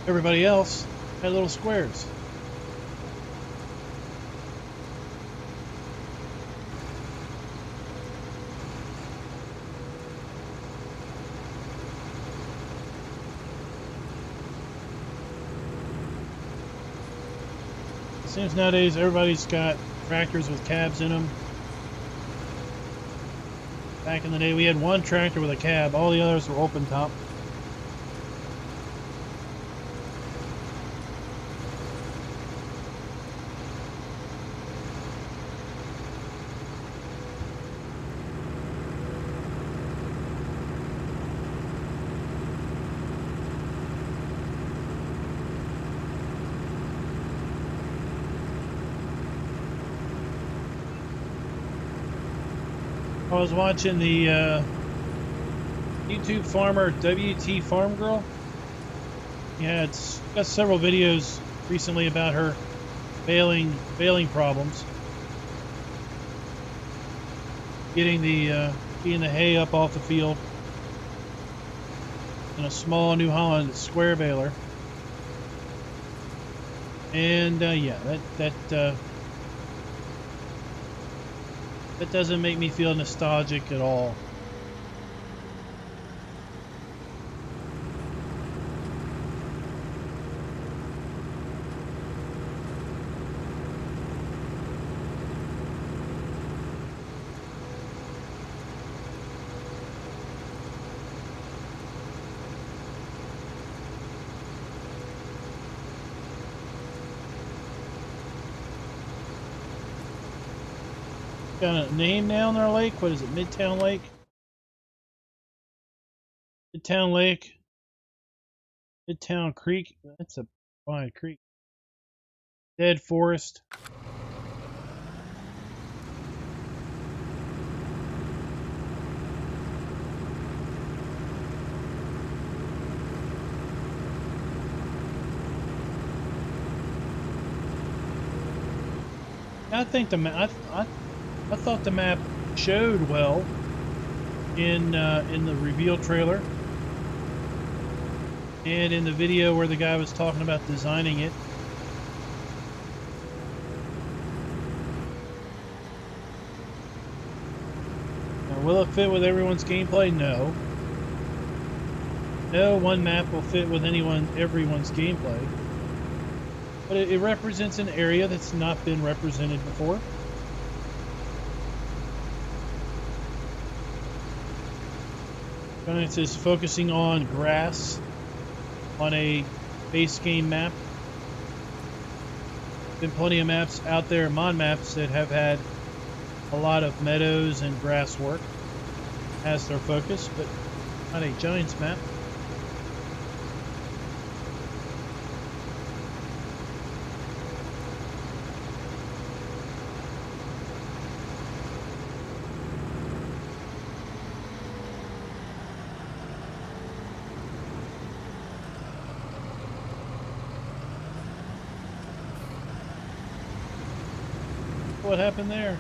Everybody else had little squares. Seems nowadays everybody's got tractors with cabs in them. Back in the day we had one tractor with a cab, all the others were open top. I was watching the YouTube farmer WT Farm Girl. Yeah, it's got several videos recently about her baling problems, getting the hay up off the field in a small New Holland square baler, and yeah, that doesn't make me feel nostalgic at all. Got a name now in our lake. What is it? Midtown Lake? Midtown Lake. Midtown Creek. That's a fine creek. Dead Forest. I think the map. I thought the map showed well in the reveal trailer and in the video where the guy was talking about designing it. Now, will it fit with everyone's gameplay? No. No one map will fit with everyone's gameplay. But it represents an area that's not been represented before. It says focusing on grass on a base game map. Been plenty of maps out there, mod maps, that have had a lot of meadows and grass work as their focus, but not a Giants map. What happened there?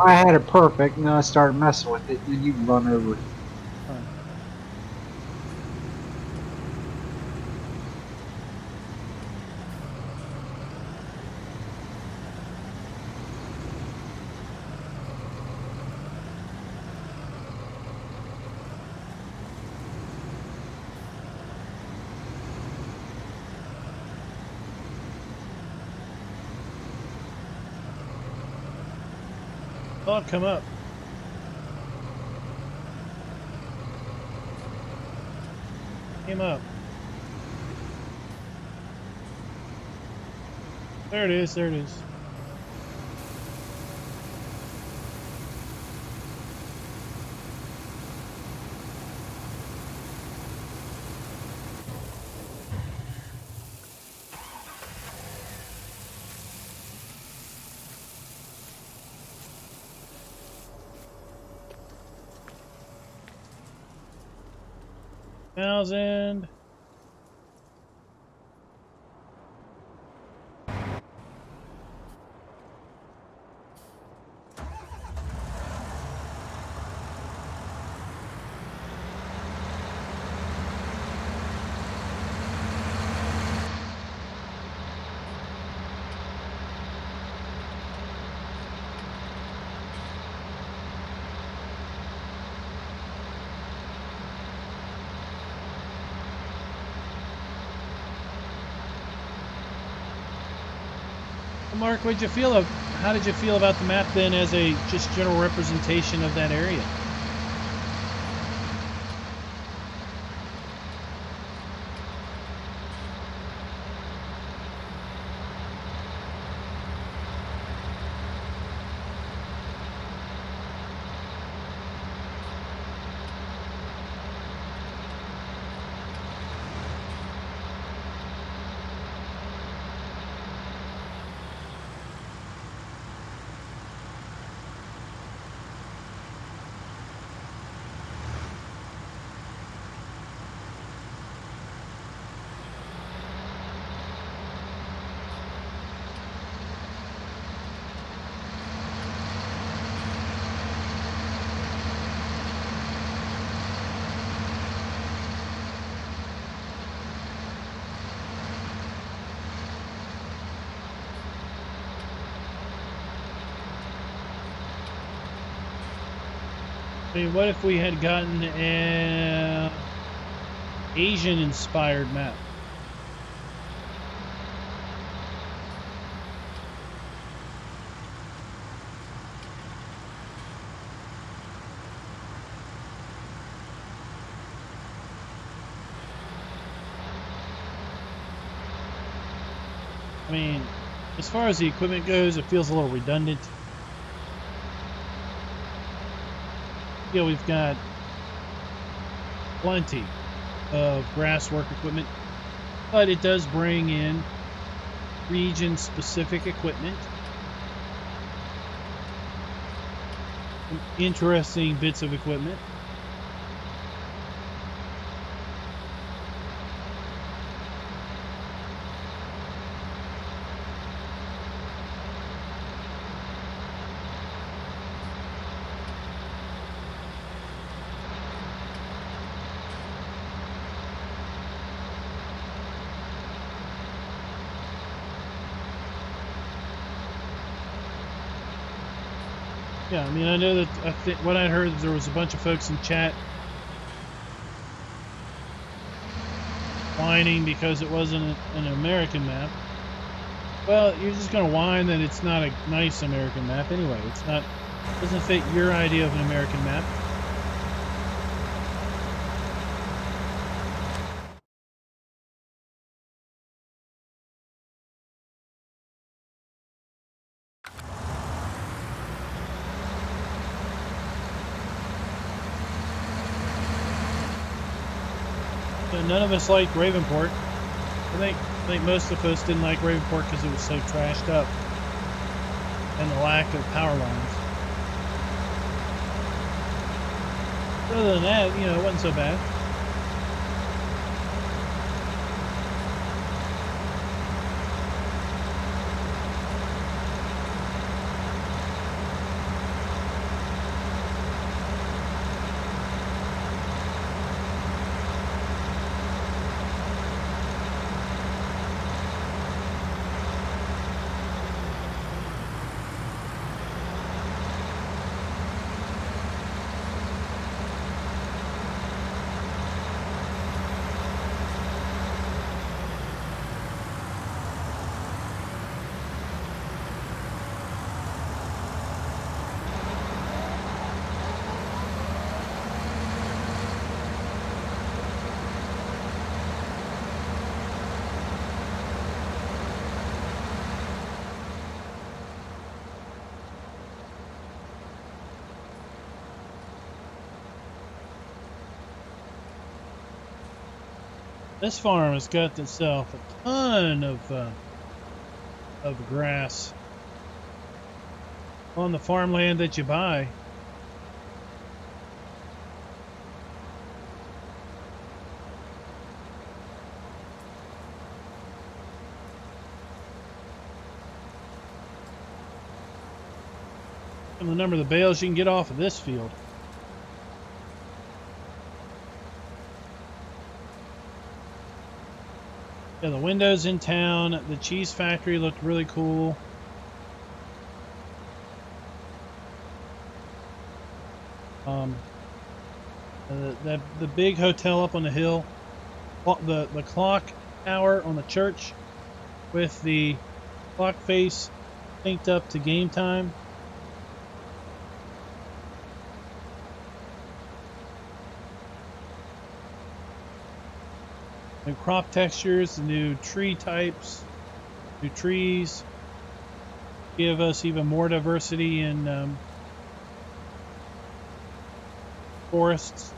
I had it perfect, and then I started messing with it, and then you run over. Fine. Oh, come up. Came up. There it is. There it is. Thousand. Mark, how did you feel about the map then as a just general representation of that area? I mean, what if we had gotten an Asian-inspired map? I mean, as far as the equipment goes, it feels a little redundant. Yeah, we've got plenty of grass work equipment, but it does bring in region-specific equipment. Some interesting bits of equipment. Yeah, I mean, I know that what I heard, there was a bunch of folks in chat whining because it wasn't an American map. Well, you're just going to whine that it's not a nice American map anyway. It's not, doesn't fit your idea of an American map. None of us liked Ravenport. I think most of us didn't like Ravenport because it was so trashed up and the lack of power lines. Other than that, you know, it wasn't so bad. This farm has got itself a ton of grass on the farmland that you buy. And the number of the bales you can get off of this field. Yeah, the windows in town, the cheese factory looked really cool. The big hotel up on the hill, the clock tower on the church with the clock face synced up to game time. New crop textures, new tree types, new trees, give us even more diversity in forests.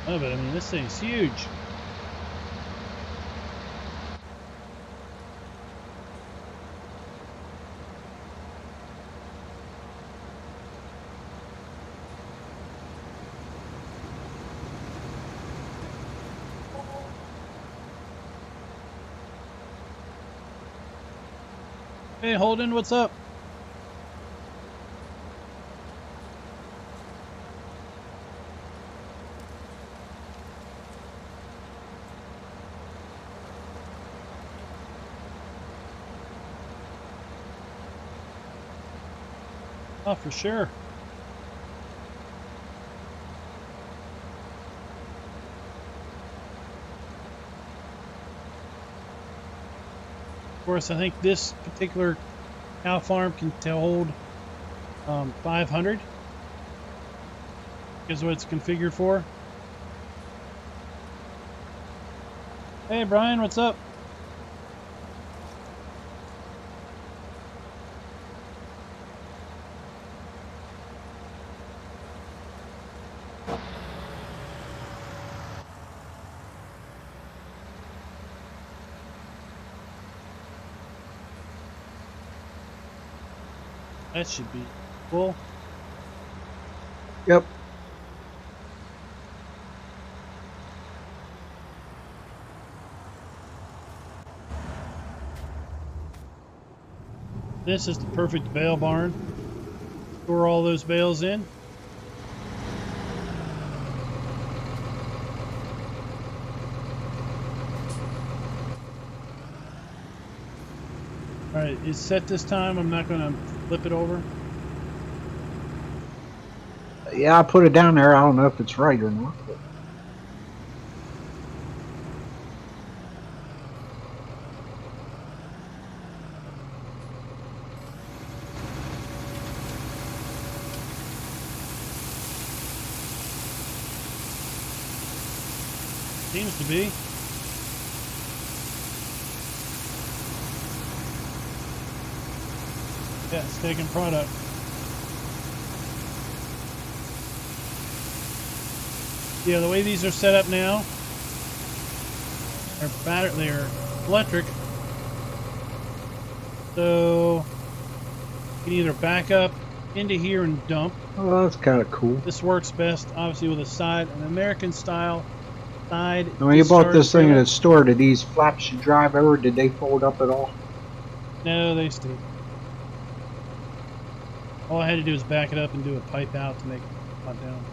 Oh, but I mean, this thing's huge. Hey, Holden, what's up? Oh, for sure. Of course, I think this particular cow farm can hold 500 is what it's configured for. Hey, Brian, what's up? That should be cool. Yep. This is the perfect bale barn. Store all those bales in. Alright, it's set this time. I'm not going to flip it over. Yeah, I put it down there. I don't know if it's right or not. But... Seems to be. Yeah, it's taking product. Yeah, the way these are set up now, they're electric. So you can either back up into here and dump. Oh, that's kind of cool. This works best, obviously, with an American style side. When you bought this thing in the store, did these flaps you drive over, did they fold up at all? No, they stayed. All I had to do was back it up and do a pipe out to make it hot down.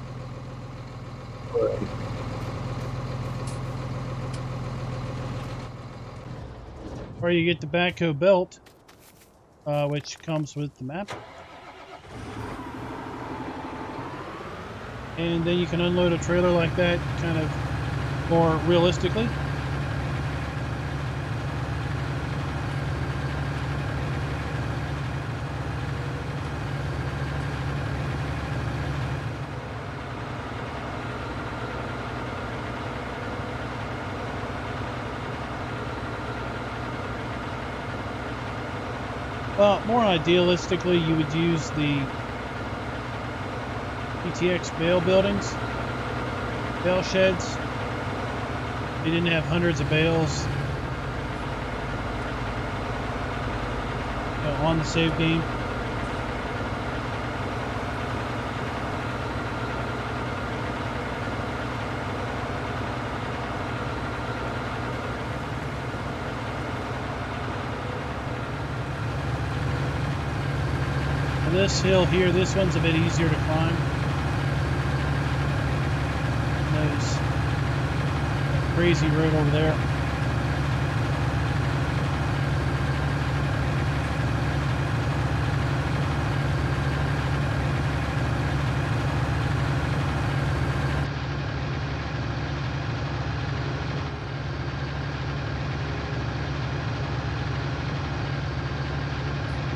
Right. Or you get the backhoe belt, which comes with the map. and then you can unload a trailer like that kind of more realistically. Well, more idealistically, you would use the PTX bale buildings, bale sheds. They didn't have hundreds of bales, you know, on the save game. This hill here, this one's a bit easier to climb. There's a crazy road over there.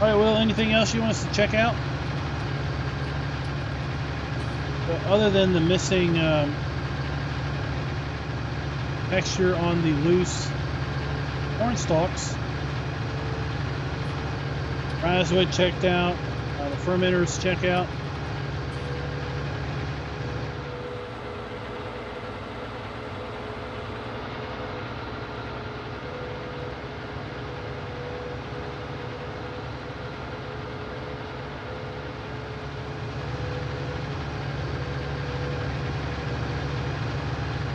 Alright, Will, anything else you want us to check out? But other than the missing texture on the loose corn stalks, Razzwood checked out, the fermenters check out.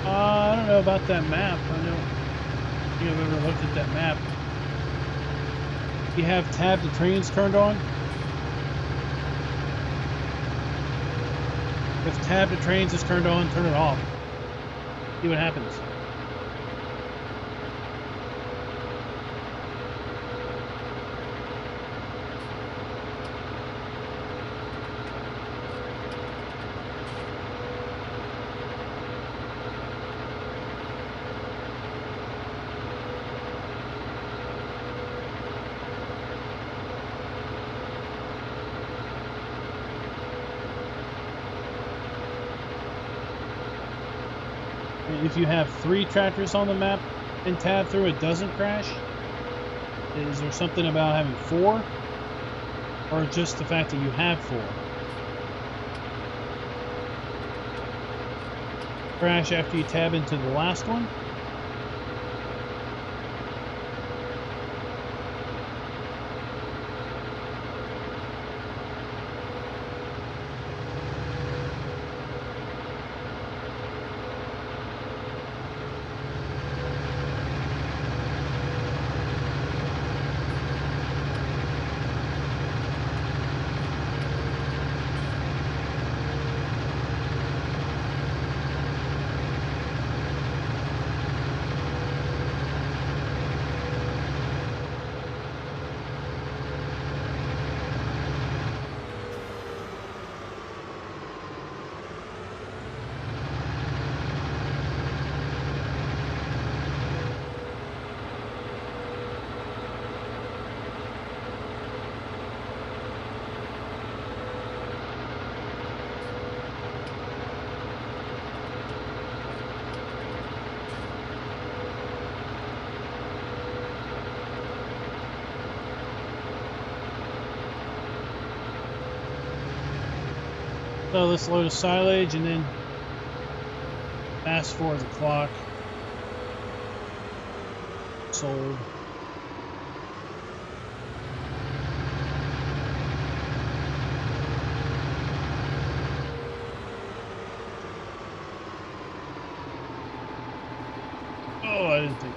I don't know about that map. I don't think I've ever looked at that map. You have tab to trains turned on. If tab to trains is turned on, turn it off. See what happens. If you have 3 tractors on the map and tab through, it doesn't crash? Is there something about having 4? Or just the fact that you have 4? Crash after you tab into the last one? So let's load a silage and then fast forward the clock. Sold. Oh, I didn't think.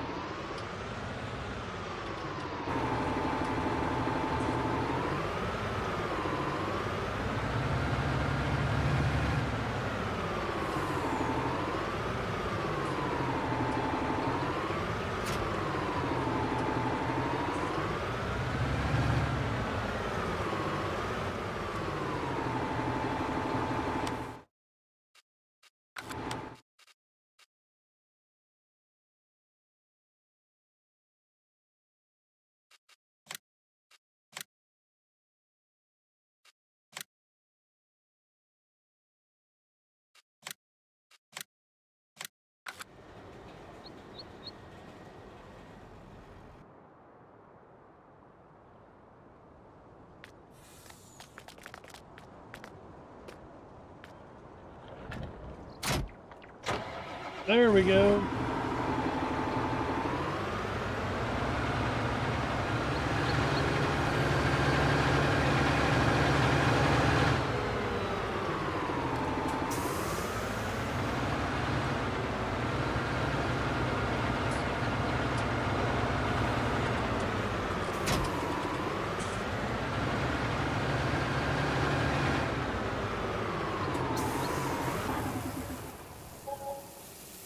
There we go.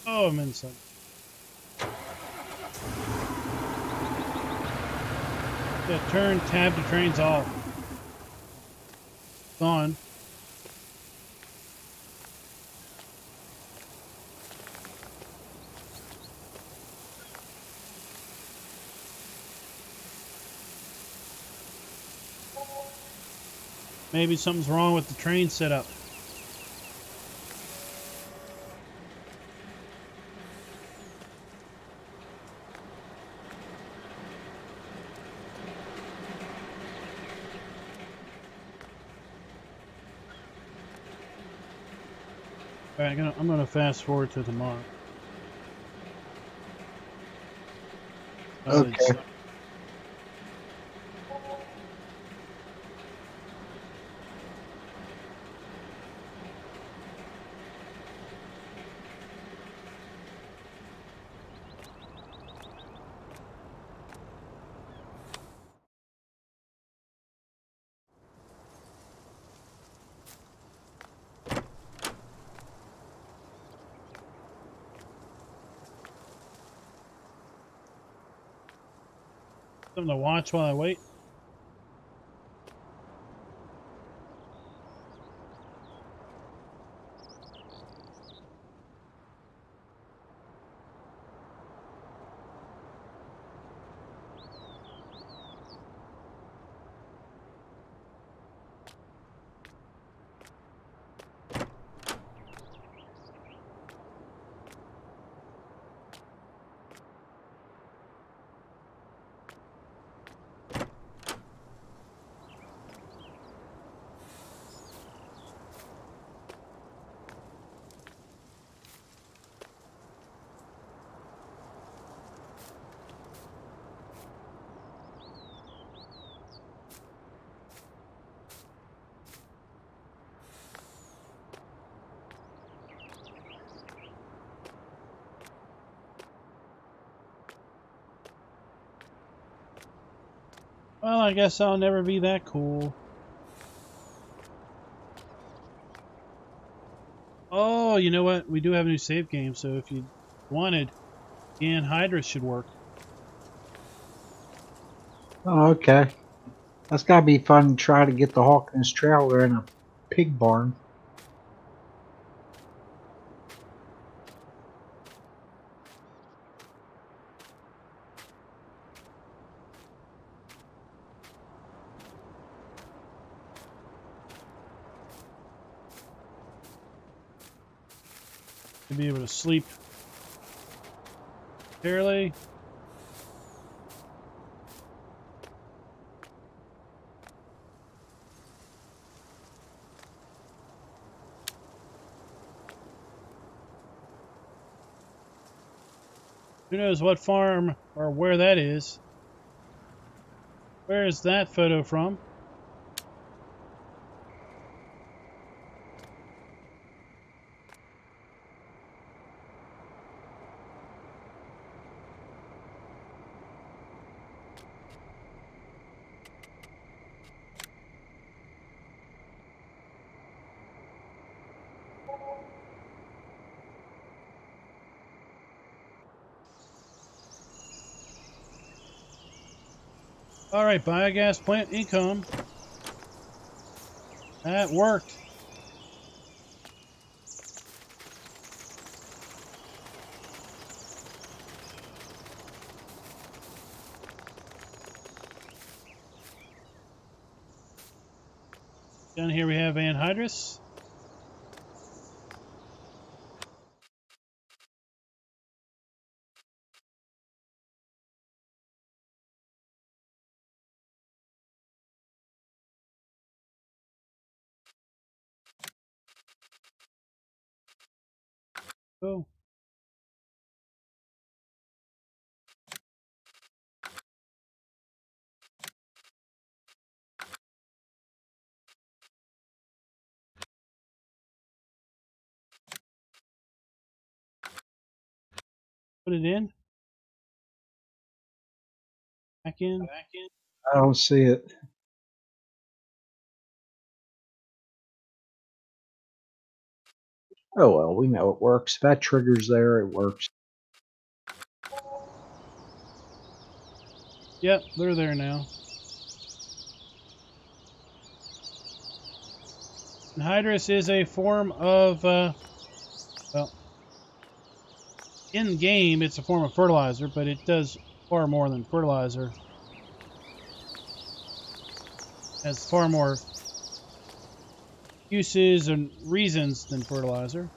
Oh, I'm inside. Yeah, turn tab to trains off. Gone. Maybe something's wrong with the train setup. All right, I'm gonna fast forward to tomorrow. Okay. Something to watch while I wait. Well, I guess I'll never be that cool. Oh, you know what? We do have a new save game, so if you wanted, anhydrous should work. Oh, okay. That's gotta be fun to try to get the Hawkins trailer in a pig barn. To be able to sleep fairly. Who knows what farm or where that is? Where is that photo from? All right, biogas plant income. That worked. Down here we have anhydrous. Oh, Put it in. Back in. I don't see it. Oh well, we know it works. If that trigger's there, it works. Yep, they're there now. Anhydrous is a form of, well, in game it's a form of fertilizer, but it does far more than fertilizer. It has far more uses and reasons than fertilizer.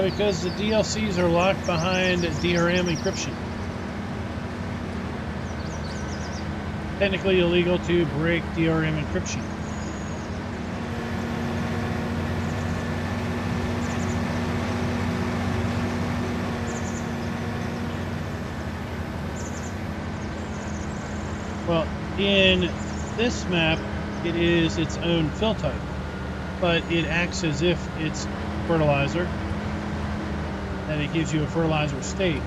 Because the DLCs are locked behind DRM encryption. Technically illegal to break DRM encryption. Well, in this map, it is its own fill type, but it acts as if it's fertilizer, and it gives you a fertilizer state,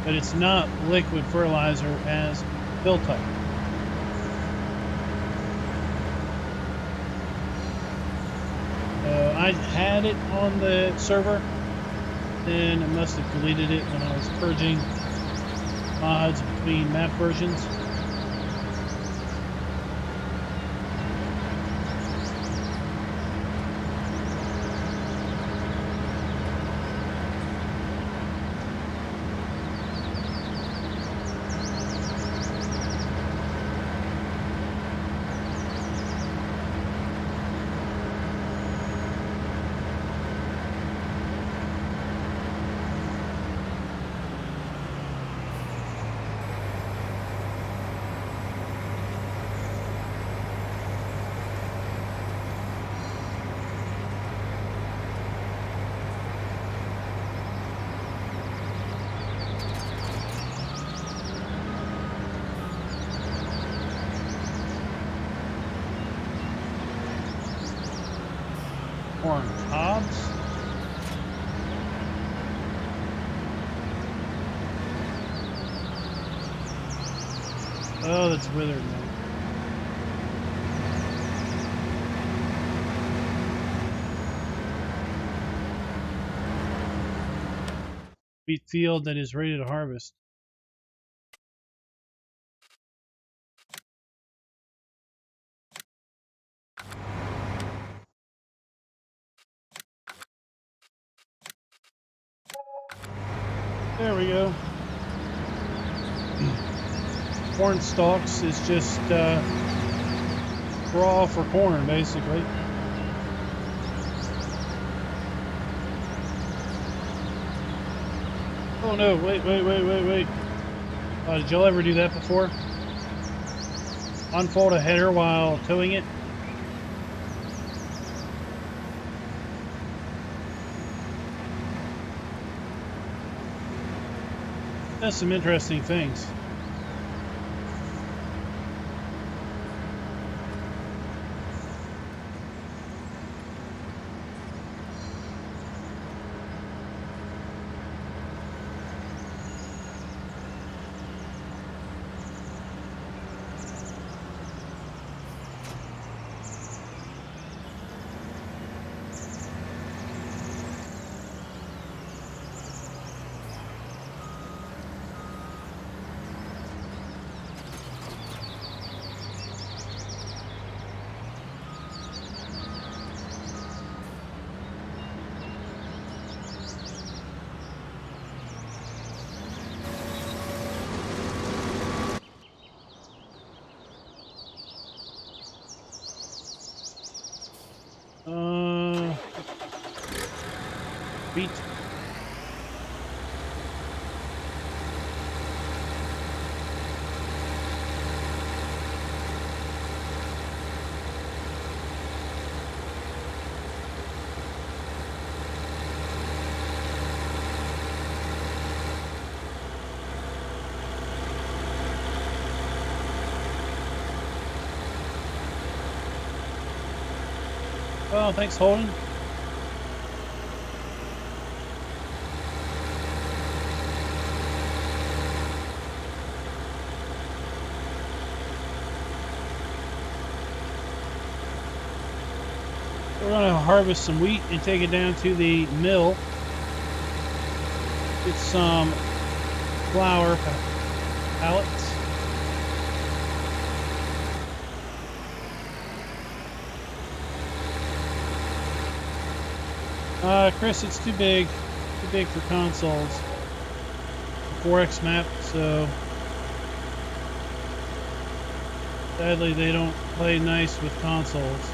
but it's not liquid fertilizer as fill type. I had it on the server, then I must have deleted it when I was purging mods between map versions. Corn cobs. Oh, that's withered now. Wheat field that is ready to harvest. There we go. Corn stalks is just raw for corn, basically. Oh no, wait. Did y'all ever do that before? Unfold a header while towing it? Does some interesting things. Sweet. Well, thanks, Holden. We're going to harvest some wheat and take it down to the mill. Get some flour pallets. Chris, it's too big for consoles. 4X map, so sadly they don't play nice with consoles.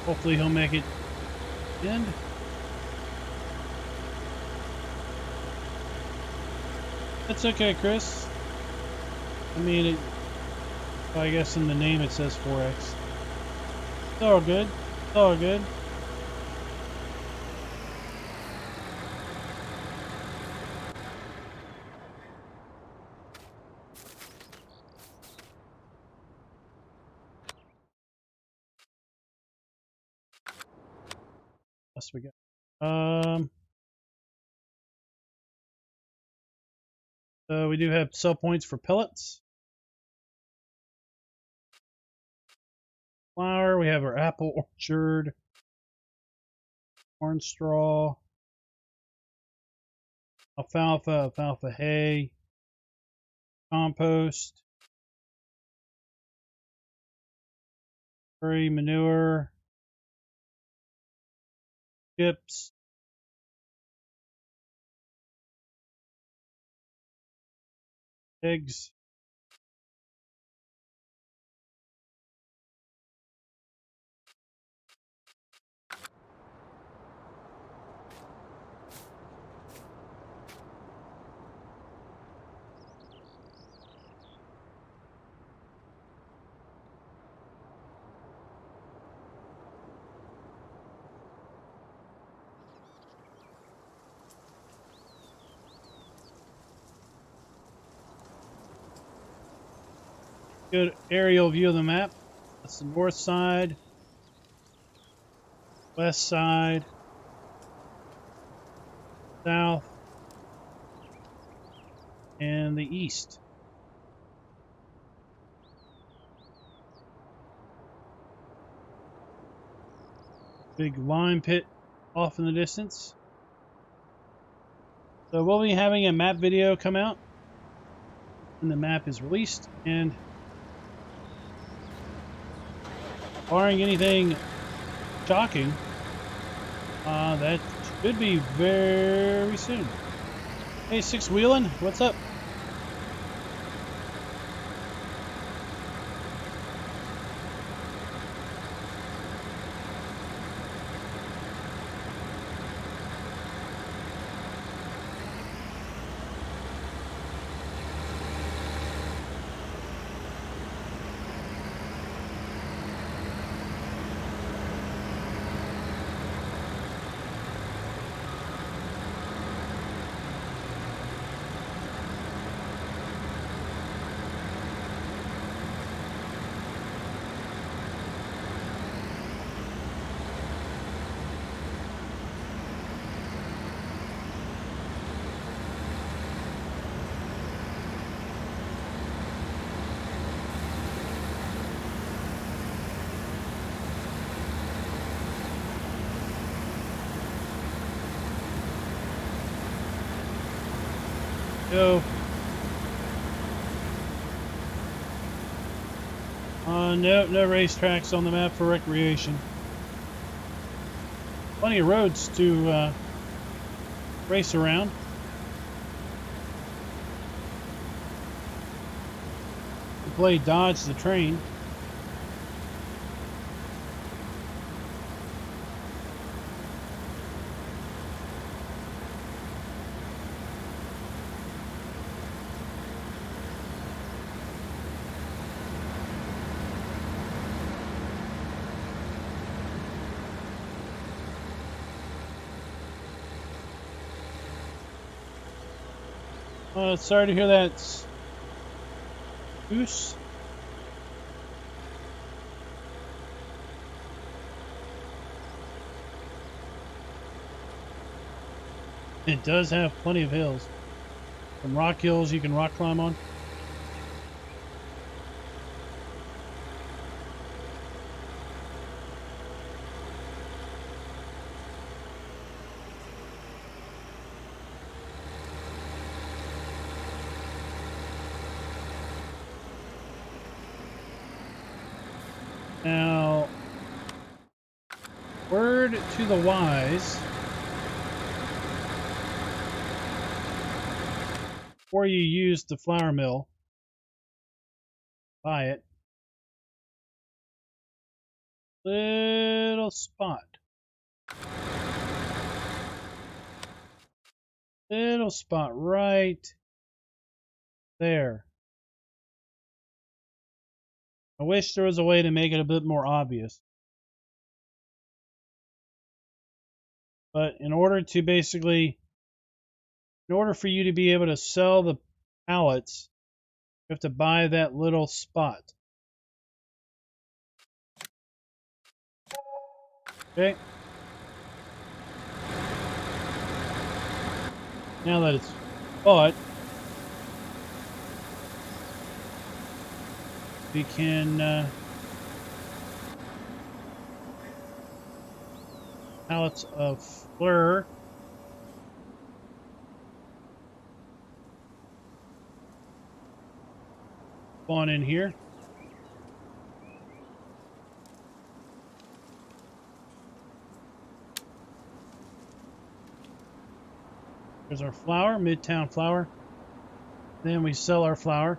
Hopefully he'll make it end. That's okay, Chris. I mean, I guess in the name it says 4X. It's all good. It's all good. What else we got? So we do have sell points for pellets. Flour. We have our apple orchard. Corn straw. Alfalfa hay. Compost. Prairie manure. Chips. Eggs. Good aerial view of the map. That's the north side, west side, south, and the east. Big lime pit off in the distance. So we'll be having a map video come out when the map is released, and barring anything shocking, that should be very soon. Hey, Six Wheelin', what's up? Go. No racetracks on the map for recreation. Plenty of roads to race around. We play Dodge the Train. Sorry to hear that, Goose. It does have plenty of hills. Some rock hills you can rock climb on. Now, word to the wise, before you use the flour mill, buy it. Little spot. Little spot right there. I wish there was a way to make it a bit more obvious. But in order for you to be able to sell the pallets, you have to buy that little spot. Okay. Now that it's bought, we can pallets of flour. Spawn in here. There's our flour, Midtown flour. Then we sell our flour.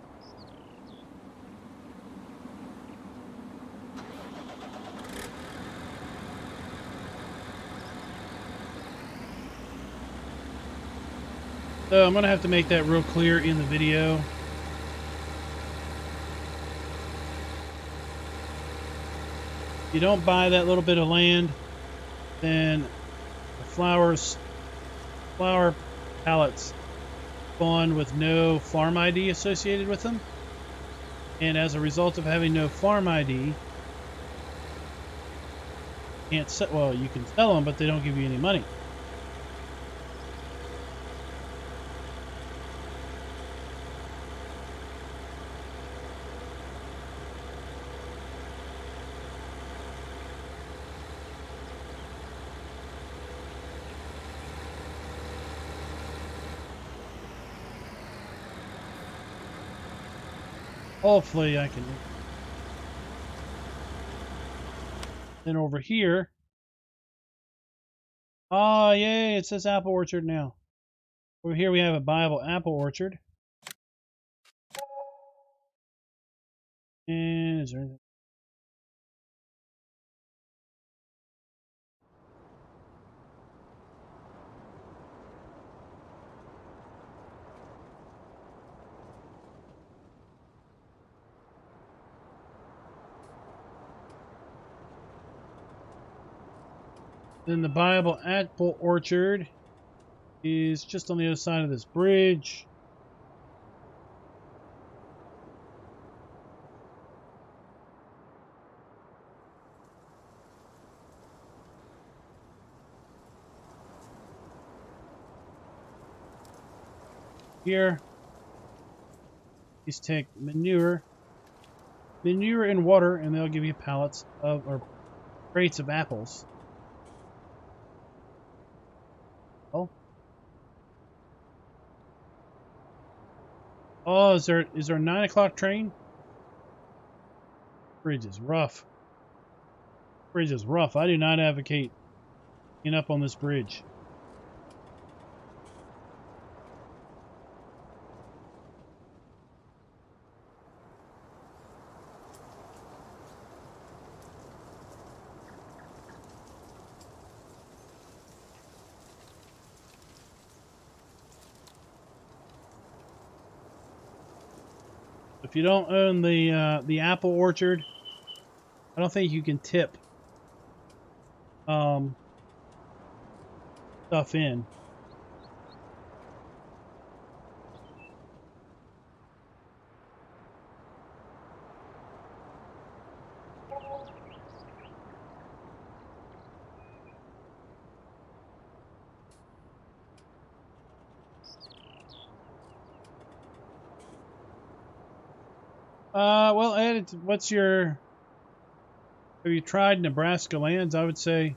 So I'm going to have to make that real clear in the video. If you don't buy that little bit of land, then the flour pallets spawn with no farm ID associated with them. And as a result of having no farm ID, you can sell them, but they don't give you any money. Hopefully I can. Then over here. Oh, yay, it says apple orchard now. Over here we have a viable apple orchard. And is there anything? Then the viable apple orchard is just on the other side of this bridge. Here, these take manure and water, and they'll give you pallets of or crates of apples. Oh. Oh, is there a 9 o'clock train? Bridge is rough. Bridge is rough. I do not advocate getting up on this bridge. If you don't own the apple orchard, I don't think you can tip stuff in. Well, Ed, what's your... Have you tried Nebraska Lands? I would say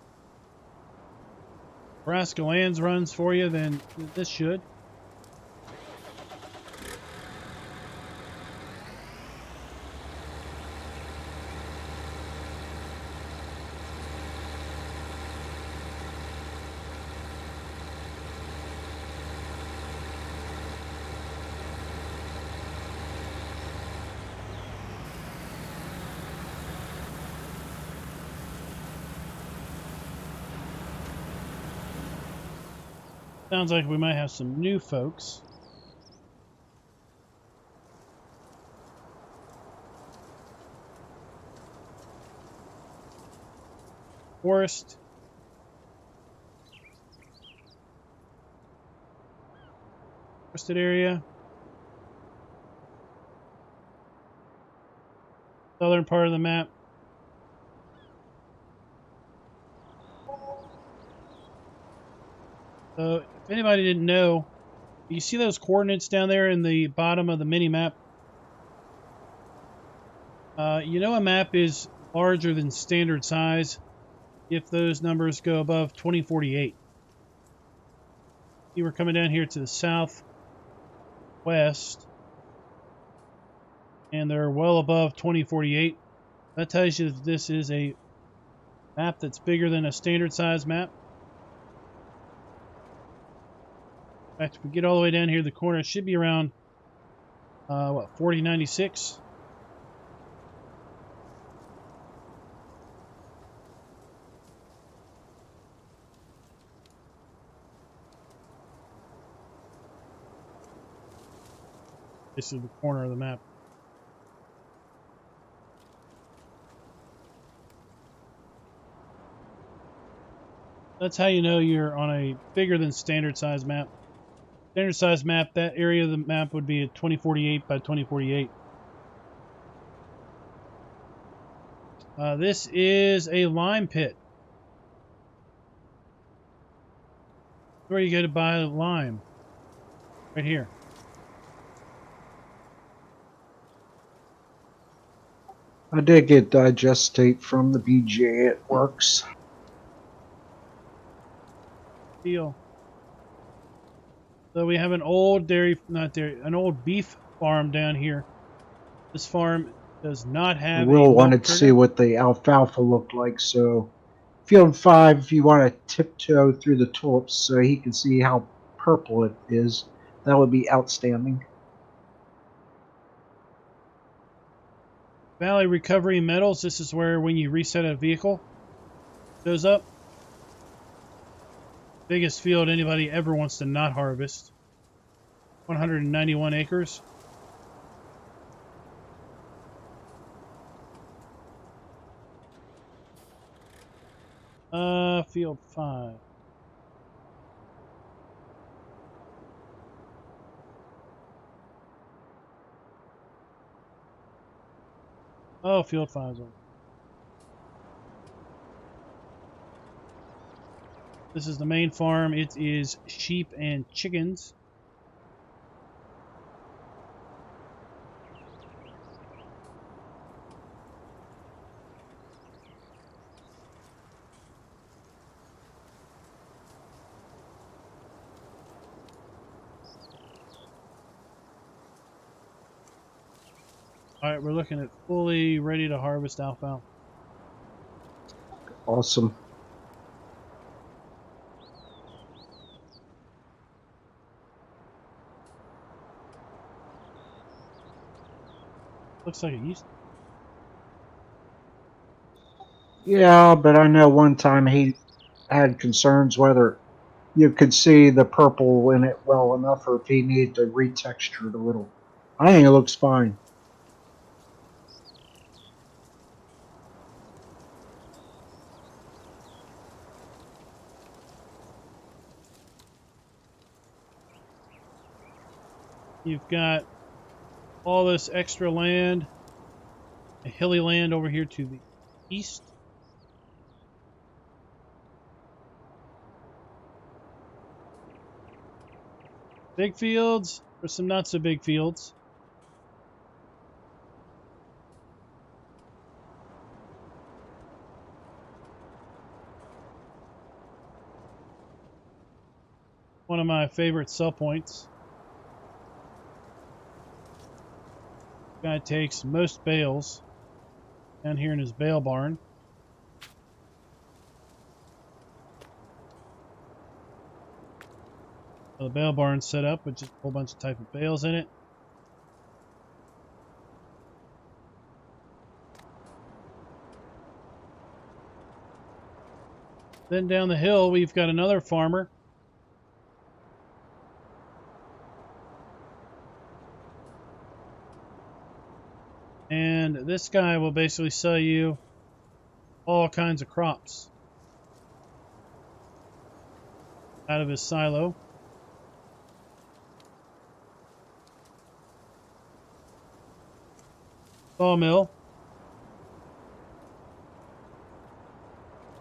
Nebraska Lands runs for you, then this should. Sounds like we might have some new folks. Forested area. Southern part of the map. So, if anybody didn't know, you see those coordinates down there in the bottom of the mini map? You know a map is larger than standard size if those numbers go above 2048. You were coming down here to the southwest, and they're well above 2048. That tells you that this is a map that's bigger than a standard size map. In fact, if we get all the way down here, the corner it should be around, 4096. This is the corner of the map. That's how you know you're on a bigger than standard size map. Standard size map, that area of the map would be a 2048 by 2048. This is a lime pit. Where you go to buy lime. Right here. I did get digest tape from the BJ. It works. Deal. So we have an old an old beef farm down here. This farm does not have a Will milk wanted to herder. see what the alfalfa looked like, so Field 5, if you want to tiptoe through the tulips so he can see how purple it is, that would be outstanding. Valley Recovery Metals. This is where when you reset a vehicle, it goes up. Biggest field anybody ever wants to not harvest. 191 acres. Field 5. Oh, Field 5 is on. This is the main farm. It is sheep and chickens. All right, we're looking at fully ready to harvest alfalfa. Awesome. Looks like it used to. Yeah, but I know one time he had concerns whether you could see the purple in it well enough or if he needed to retexture it a little. I think it looks fine. You've got all this extra land, a hilly land over here to the east. Big fields or some not so big fields. One of my favorite sell points. Guy takes most bales down here in his bale barn. So the bale barn's set up with just a whole bunch of type of bales in it. Then down the hill, we've got another farmer. And this guy will basically sell you all kinds of crops out of his silo. Sawmill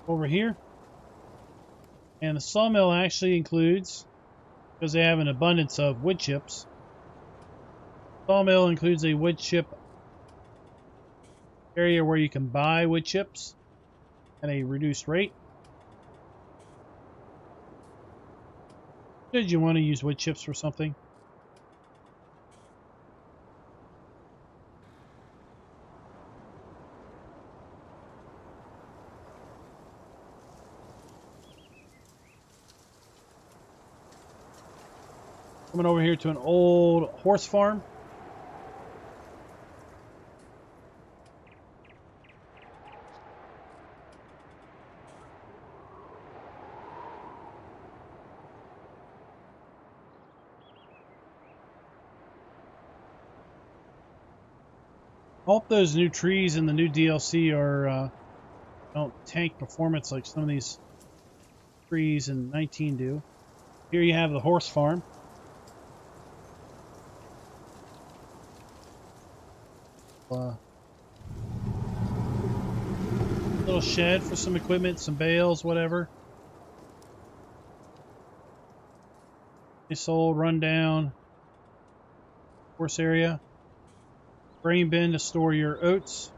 over here. And the sawmill actually includes, because they have an abundance of wood chips, sawmill includes a wood chip area where you can buy wood chips at a reduced rate. Should you want to use wood chips for something? Coming over here to an old horse farm. I hope those new trees in the new DLC are don't tank performance like some of these trees in 19 do. Here you have the horse farm. Little shed for some equipment, some bales, whatever. Nice old rundown horse area. Grain bin to store your oats.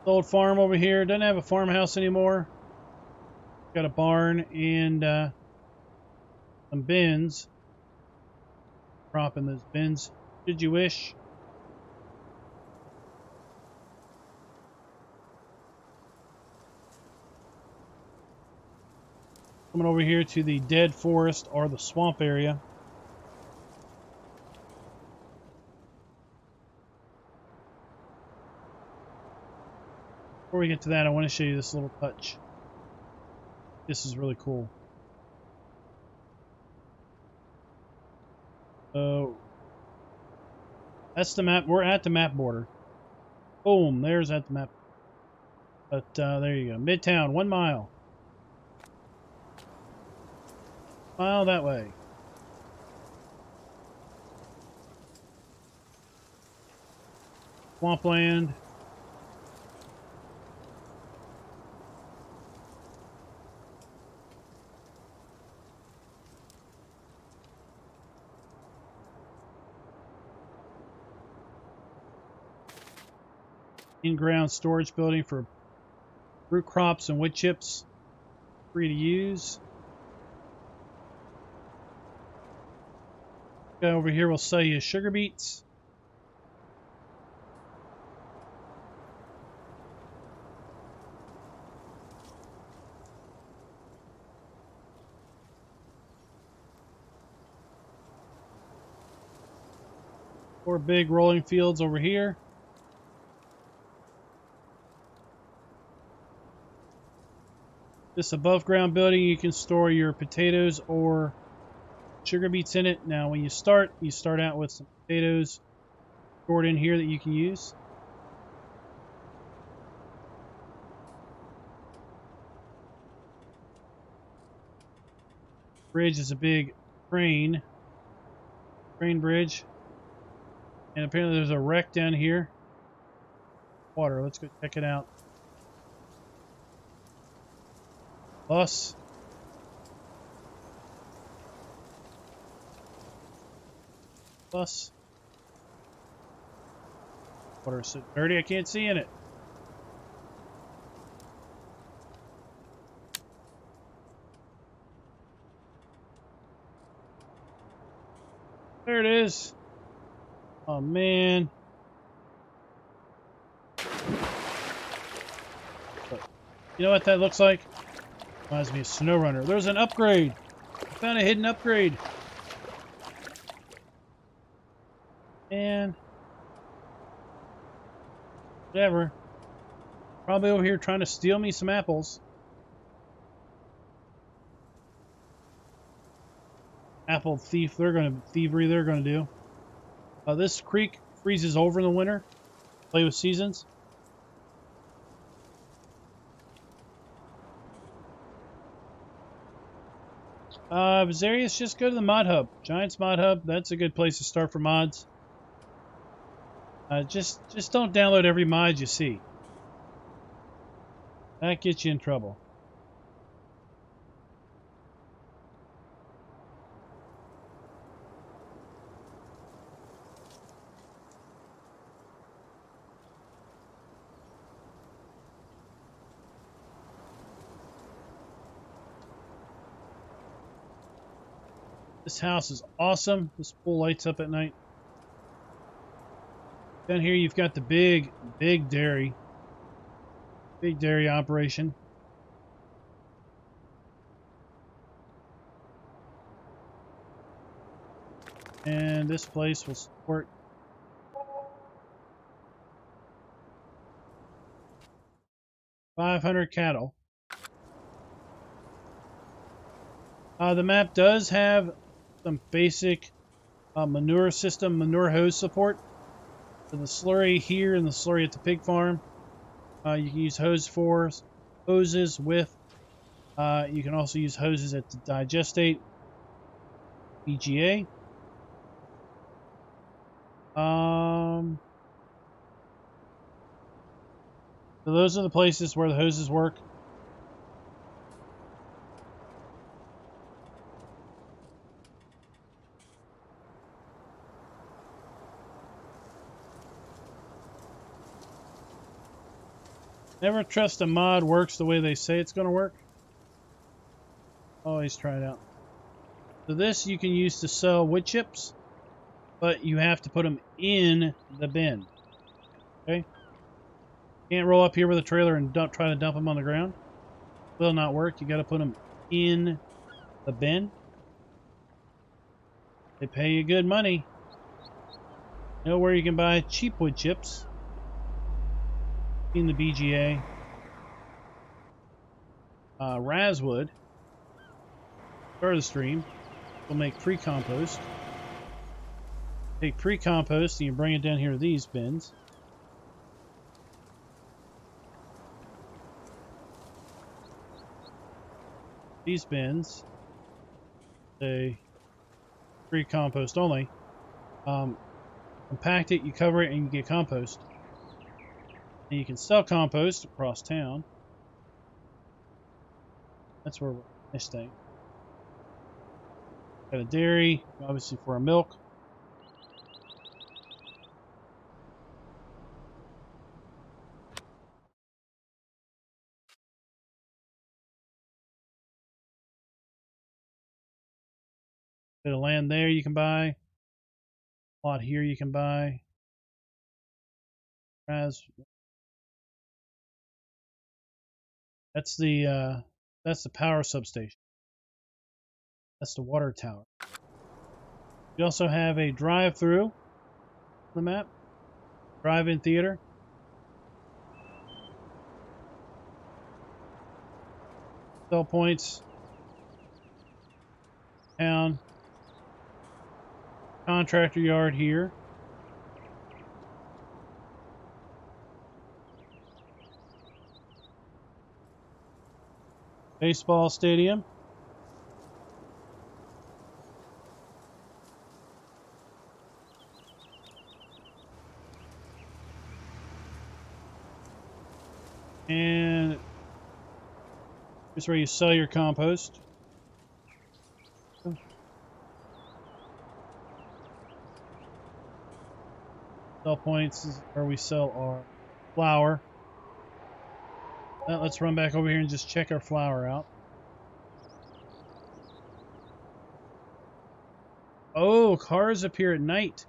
Old farm over here. Doesn't have a farmhouse anymore. Got a barn and some bins. Crop in those bins, should you wish. Coming over here to the dead forest or the swamp area. Before we get to that, I want to show you this little touch. This is really cool. So that's the map. We're at the map border. Boom, there's at the map. But there you go. Midtown, 1 mile. Mile that way. Swampland. In-ground storage building for root crops and wood chips. Free to use. Guy over here will sell you sugar beets. Four big rolling fields over here. This above ground building, you can store your potatoes or sugar beets in it. Now when you start out with some potatoes stored in here that you can use. Bridge is a big train bridge. And apparently there's a wreck down here. Water, let's go check it out. Bus. Water is so dirty I can't see in it. There it is. Oh man. You know what that looks like? Reminds me of SnowRunner. There's an upgrade. I found a hidden upgrade. And whatever. Probably over here trying to steal me some apples. Apple thievery they're gonna do. This creek freezes over in the winter. Play with seasons. Bizarius, just go to the mod hub. Giants mod hub. That's a good place to start for mods. Just don't download every mod you see. That gets you in trouble. This house is awesome. This pool lights up at night. Down here you've got the big dairy. Big dairy operation. And this place will support 500 cattle. The map does have some basic manure hose support. So the slurry here and the slurry at the pig farm, you can use hoses with. You can also use hoses at the digestate, BGA. So those are the places where the hoses work. Never trust a mod works the way they say it's going to work. Always try it out. So this you can use to sell wood chips, but you have to put them in the bin. Okay? Can't roll up here with a trailer and try to dump them on the ground. Will not work. You got to put them in the bin. They pay you good money. You know where you can buy cheap wood chips? In the BGA. Razwood. Start of the stream. We'll make pre-compost. Take pre-compost and you bring it down here to these bins. These bins say pre-compost only. Compact it, you cover it, and you get compost. And you can sell compost across town. That's where we're staying. Got a dairy, obviously for our milk. Bit of land there you can buy. lot here you can buy. That's the power substation. That's the water tower. You also have a drive-through on the map. Drive-in theater. Sell points. Town. Contractor yard here. Baseball stadium. And here's where you sell your compost. Sell points is where we sell our flour. Now let's run back over here and just check our flour out. Oh, cars appear at night.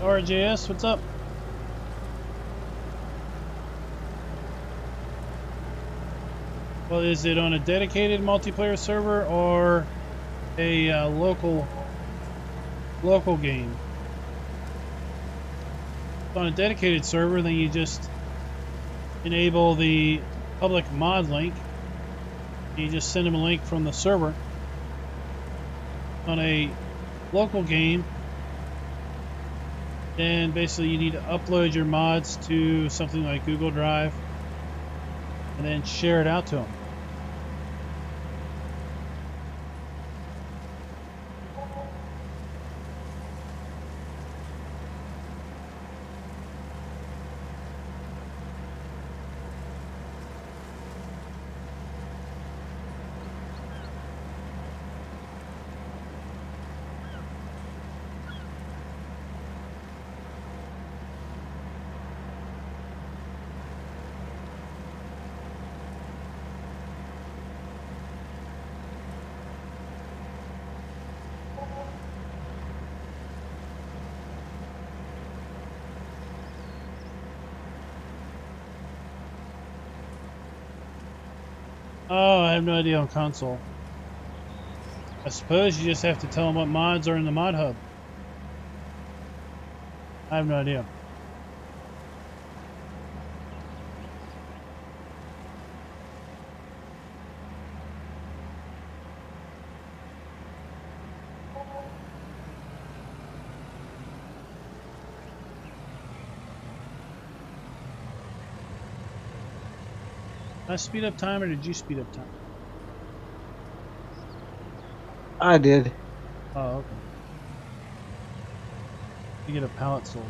RJS, what's up? Well, is it on a dedicated multiplayer server or a local game? If on a dedicated server, then you just enable the public mod link. You just send them a link from the server. On a local game, then basically you need to upload your mods to something like Google Drive and then share it out to them. Oh, I have no idea on console. I suppose you just have to tell them what mods are in the mod hub. I have no idea. Did I speed up time or did you speed up time? I did. Oh, okay. You get a pallet sold.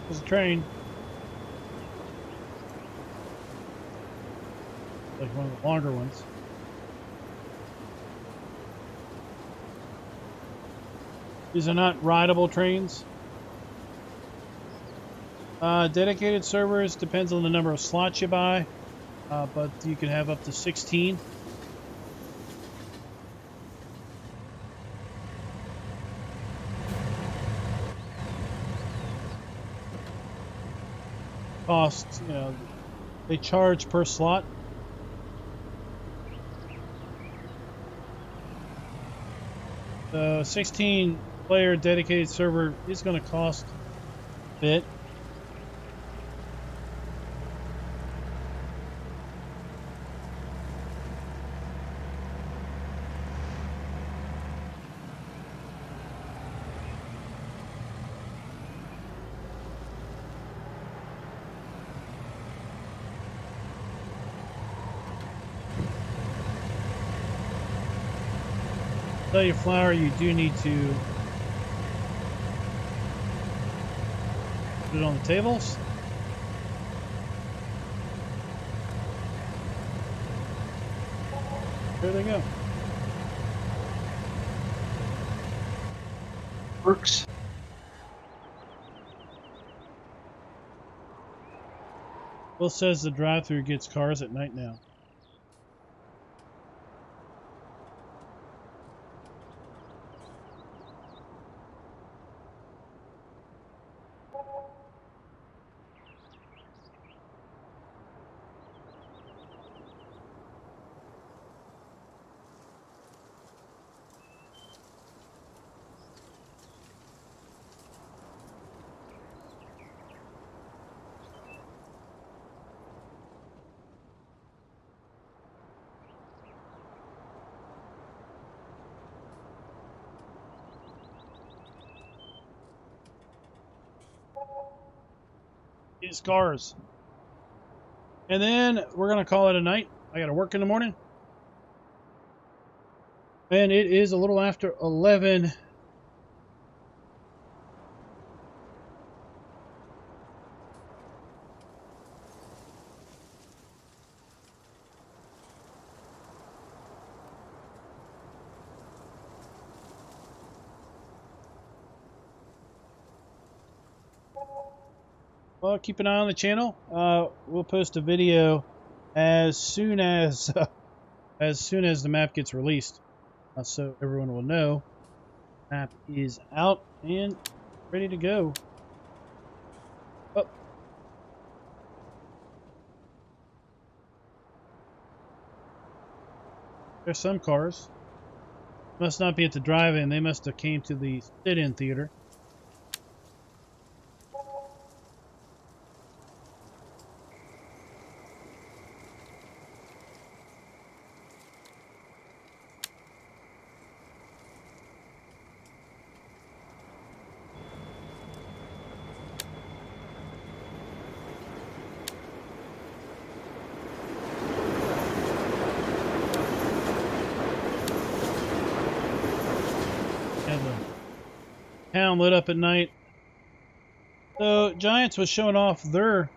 There's a train. Like one of the longer ones. These are not rideable trains. Dedicated servers depends on the number of slots you buy, but you can have up to 16. Cost, you know, they charge per slot. The 16 player dedicated server is going to cost bit. Tell your flour you do need to put it on the tables. There they go. Works. Will says the drive-thru gets cars at night now. These cars. And then we're going to call it a night. I got to work in the morning. And it is a little after 11. Well, keep an eye on the channel. We'll post a video as soon as the map gets released, so everyone will know. Map is out and ready to go. Oh, there's some cars. Must not be at the drive-in. They must have came to the sit-in theater. Town lit up at night. So Giants was showing off their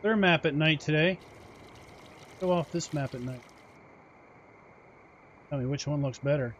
map at night today. Show off this map at night. Tell me which one looks better.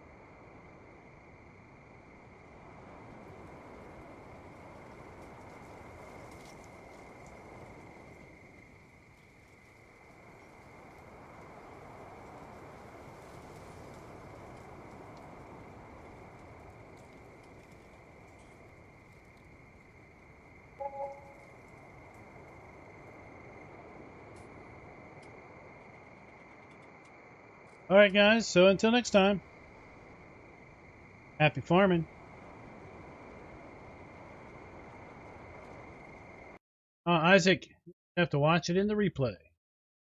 Alright guys, so until next time, happy farming. Isaac, you have to watch it in the replay.